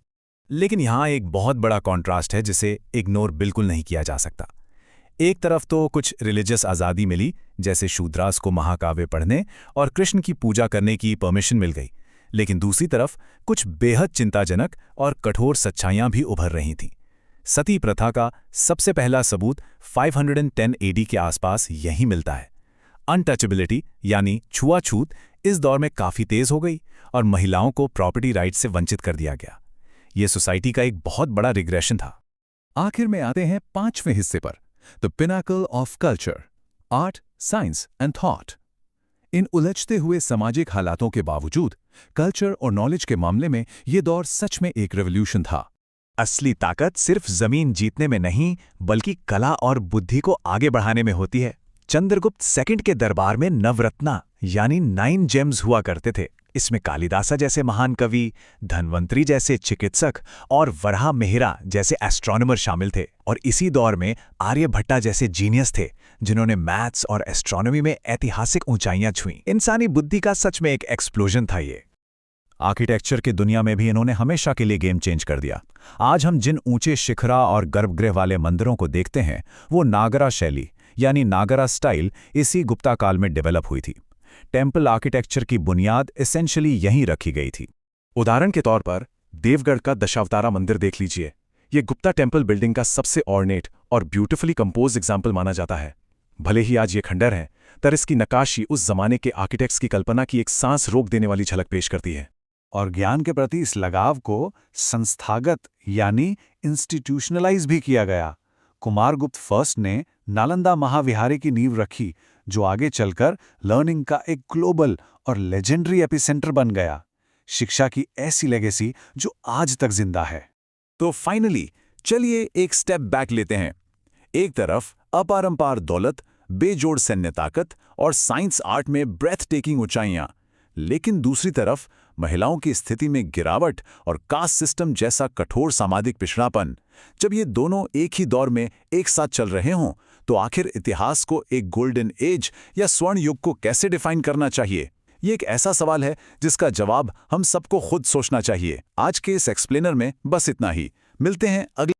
लेकिन यहाँ एक बहुत बड़ा कॉन्ट्रास्ट है जिसे इग्नोर बिल्कुल नहीं किया जा सकता। एक तरफ तो कुछ रिलीजियस आज़ादी मिली, जैसे शूद्रास को महाकाव्य पढ़ने और कृष्ण की पूजा करने की परमिशन मिल गई, लेकिन दूसरी तरफ कुछ बेहद चिंताजनक और कठोर सच्चाइयां भी उभर रही थीं। सती प्रथा का सबसे पहला सबूत 510 एडी के आसपास यही मिलता है। अनटचेबिलिटी यानी छुआछूत इस दौर में काफ़ी तेज हो गई और महिलाओं को प्रॉपर्टी राइट से वंचित कर दिया गया। ये सोसाइटी का एक बहुत बड़ा रिग्रेशन था। आखिर में आते हैं 5वें हिस्से पर, the pinnacle of culture, art, science and thought. इन उलझते हुए सामाजिक हालातों के बावजूद कल्चर और नॉलेज के मामले में ये दौर सच में एक रेवोल्यूशन था। असली ताकत सिर्फ जमीन जीतने में नहीं, बल्कि कला और बुद्धि को आगे बढ़ाने में होती है। चंद्रगुप्त सेकंड के दरबार में नवरत्ना यानी 9 जेम्स हुआ करते थे। इसमें कालिदासा जैसे महान कवि, धन्वंतरी जैसे चिकित्सक और वराह मिहिरा जैसे एस्ट्रोनॉमर शामिल थे। और इसी दौर में आर्यभट्टा जैसे जीनियस थे, जिन्होंने मैथ्स और एस्ट्रोनॉमी में ऐतिहासिक ऊंचाइयां छुईं। इंसानी बुद्धि का सच में एक एक्सप्लोजन था ये। आर्किटेक्चर की दुनिया में भी इन्होंने हमेशा के लिए गेम चेंज कर दिया। आज हम जिन ऊंचे शिखरा और गर्भगृह वाले मंदिरों को देखते हैं, वो नागरा शैली यानी नागरा स्टाइल इसी गुप्ता काल में डेवलप हुई थी। टेम्पल आर्किटेक्चर की बुनियाद एसेंशियली यहीं रखी गई थी। उदाहरण के तौर पर देवगढ़ का दशावतारा मंदिर देख लीजिए। ये गुप्ता टेम्पल बिल्डिंग का सबसे ऑर्नेट और ब्यूटिफुली कंपोज एग्जाम्पल माना जाता है। भले ही आज ये खंडर है, पर इसकी नक्काशी उस जमाने के आर्किटेक्ट्स की कल्पना की एक सांस रोक देने वाली झलक पेश करती है। और ज्ञान के प्रति इस लगाव को संस्थागत यानी इंस्टीट्यूशनलाइज भी किया गया। कुमारगुप्त फर्स्ट ने नालंदा महाविहारे की नींव रखी, जो आगे चलकर लर्निंग का एक ग्लोबल और लेजेंडरी एपिसेंटर बन गया। शिक्षा की ऐसी लेगेसी जो आज तक जिंदा है। तो फाइनली चलिए एक स्टेप बैक लेते हैं। एक तरफ अपारंपार दौलत, बेजोड़ सैन्य ताकत और साइंस आर्ट में ब्रेथ टेकिंग ऊंचाइयां, लेकिन दूसरी तरफ महिलाओं की स्थिति में गिरावट और कास्ट सिस्टम जैसा कठोर सामाजिक पिछड़ापन। जब ये दोनों एक ही दौर में एक साथ चल रहे हों, तो आखिर इतिहास को एक गोल्डन एज या स्वर्ण युग को कैसे डिफाइन करना चाहिए? ये एक ऐसा सवाल है जिसका जवाब हम सबको खुद सोचना चाहिए। आज के इस एक्सप्लेनर में बस इतना ही। मिलते हैं अगले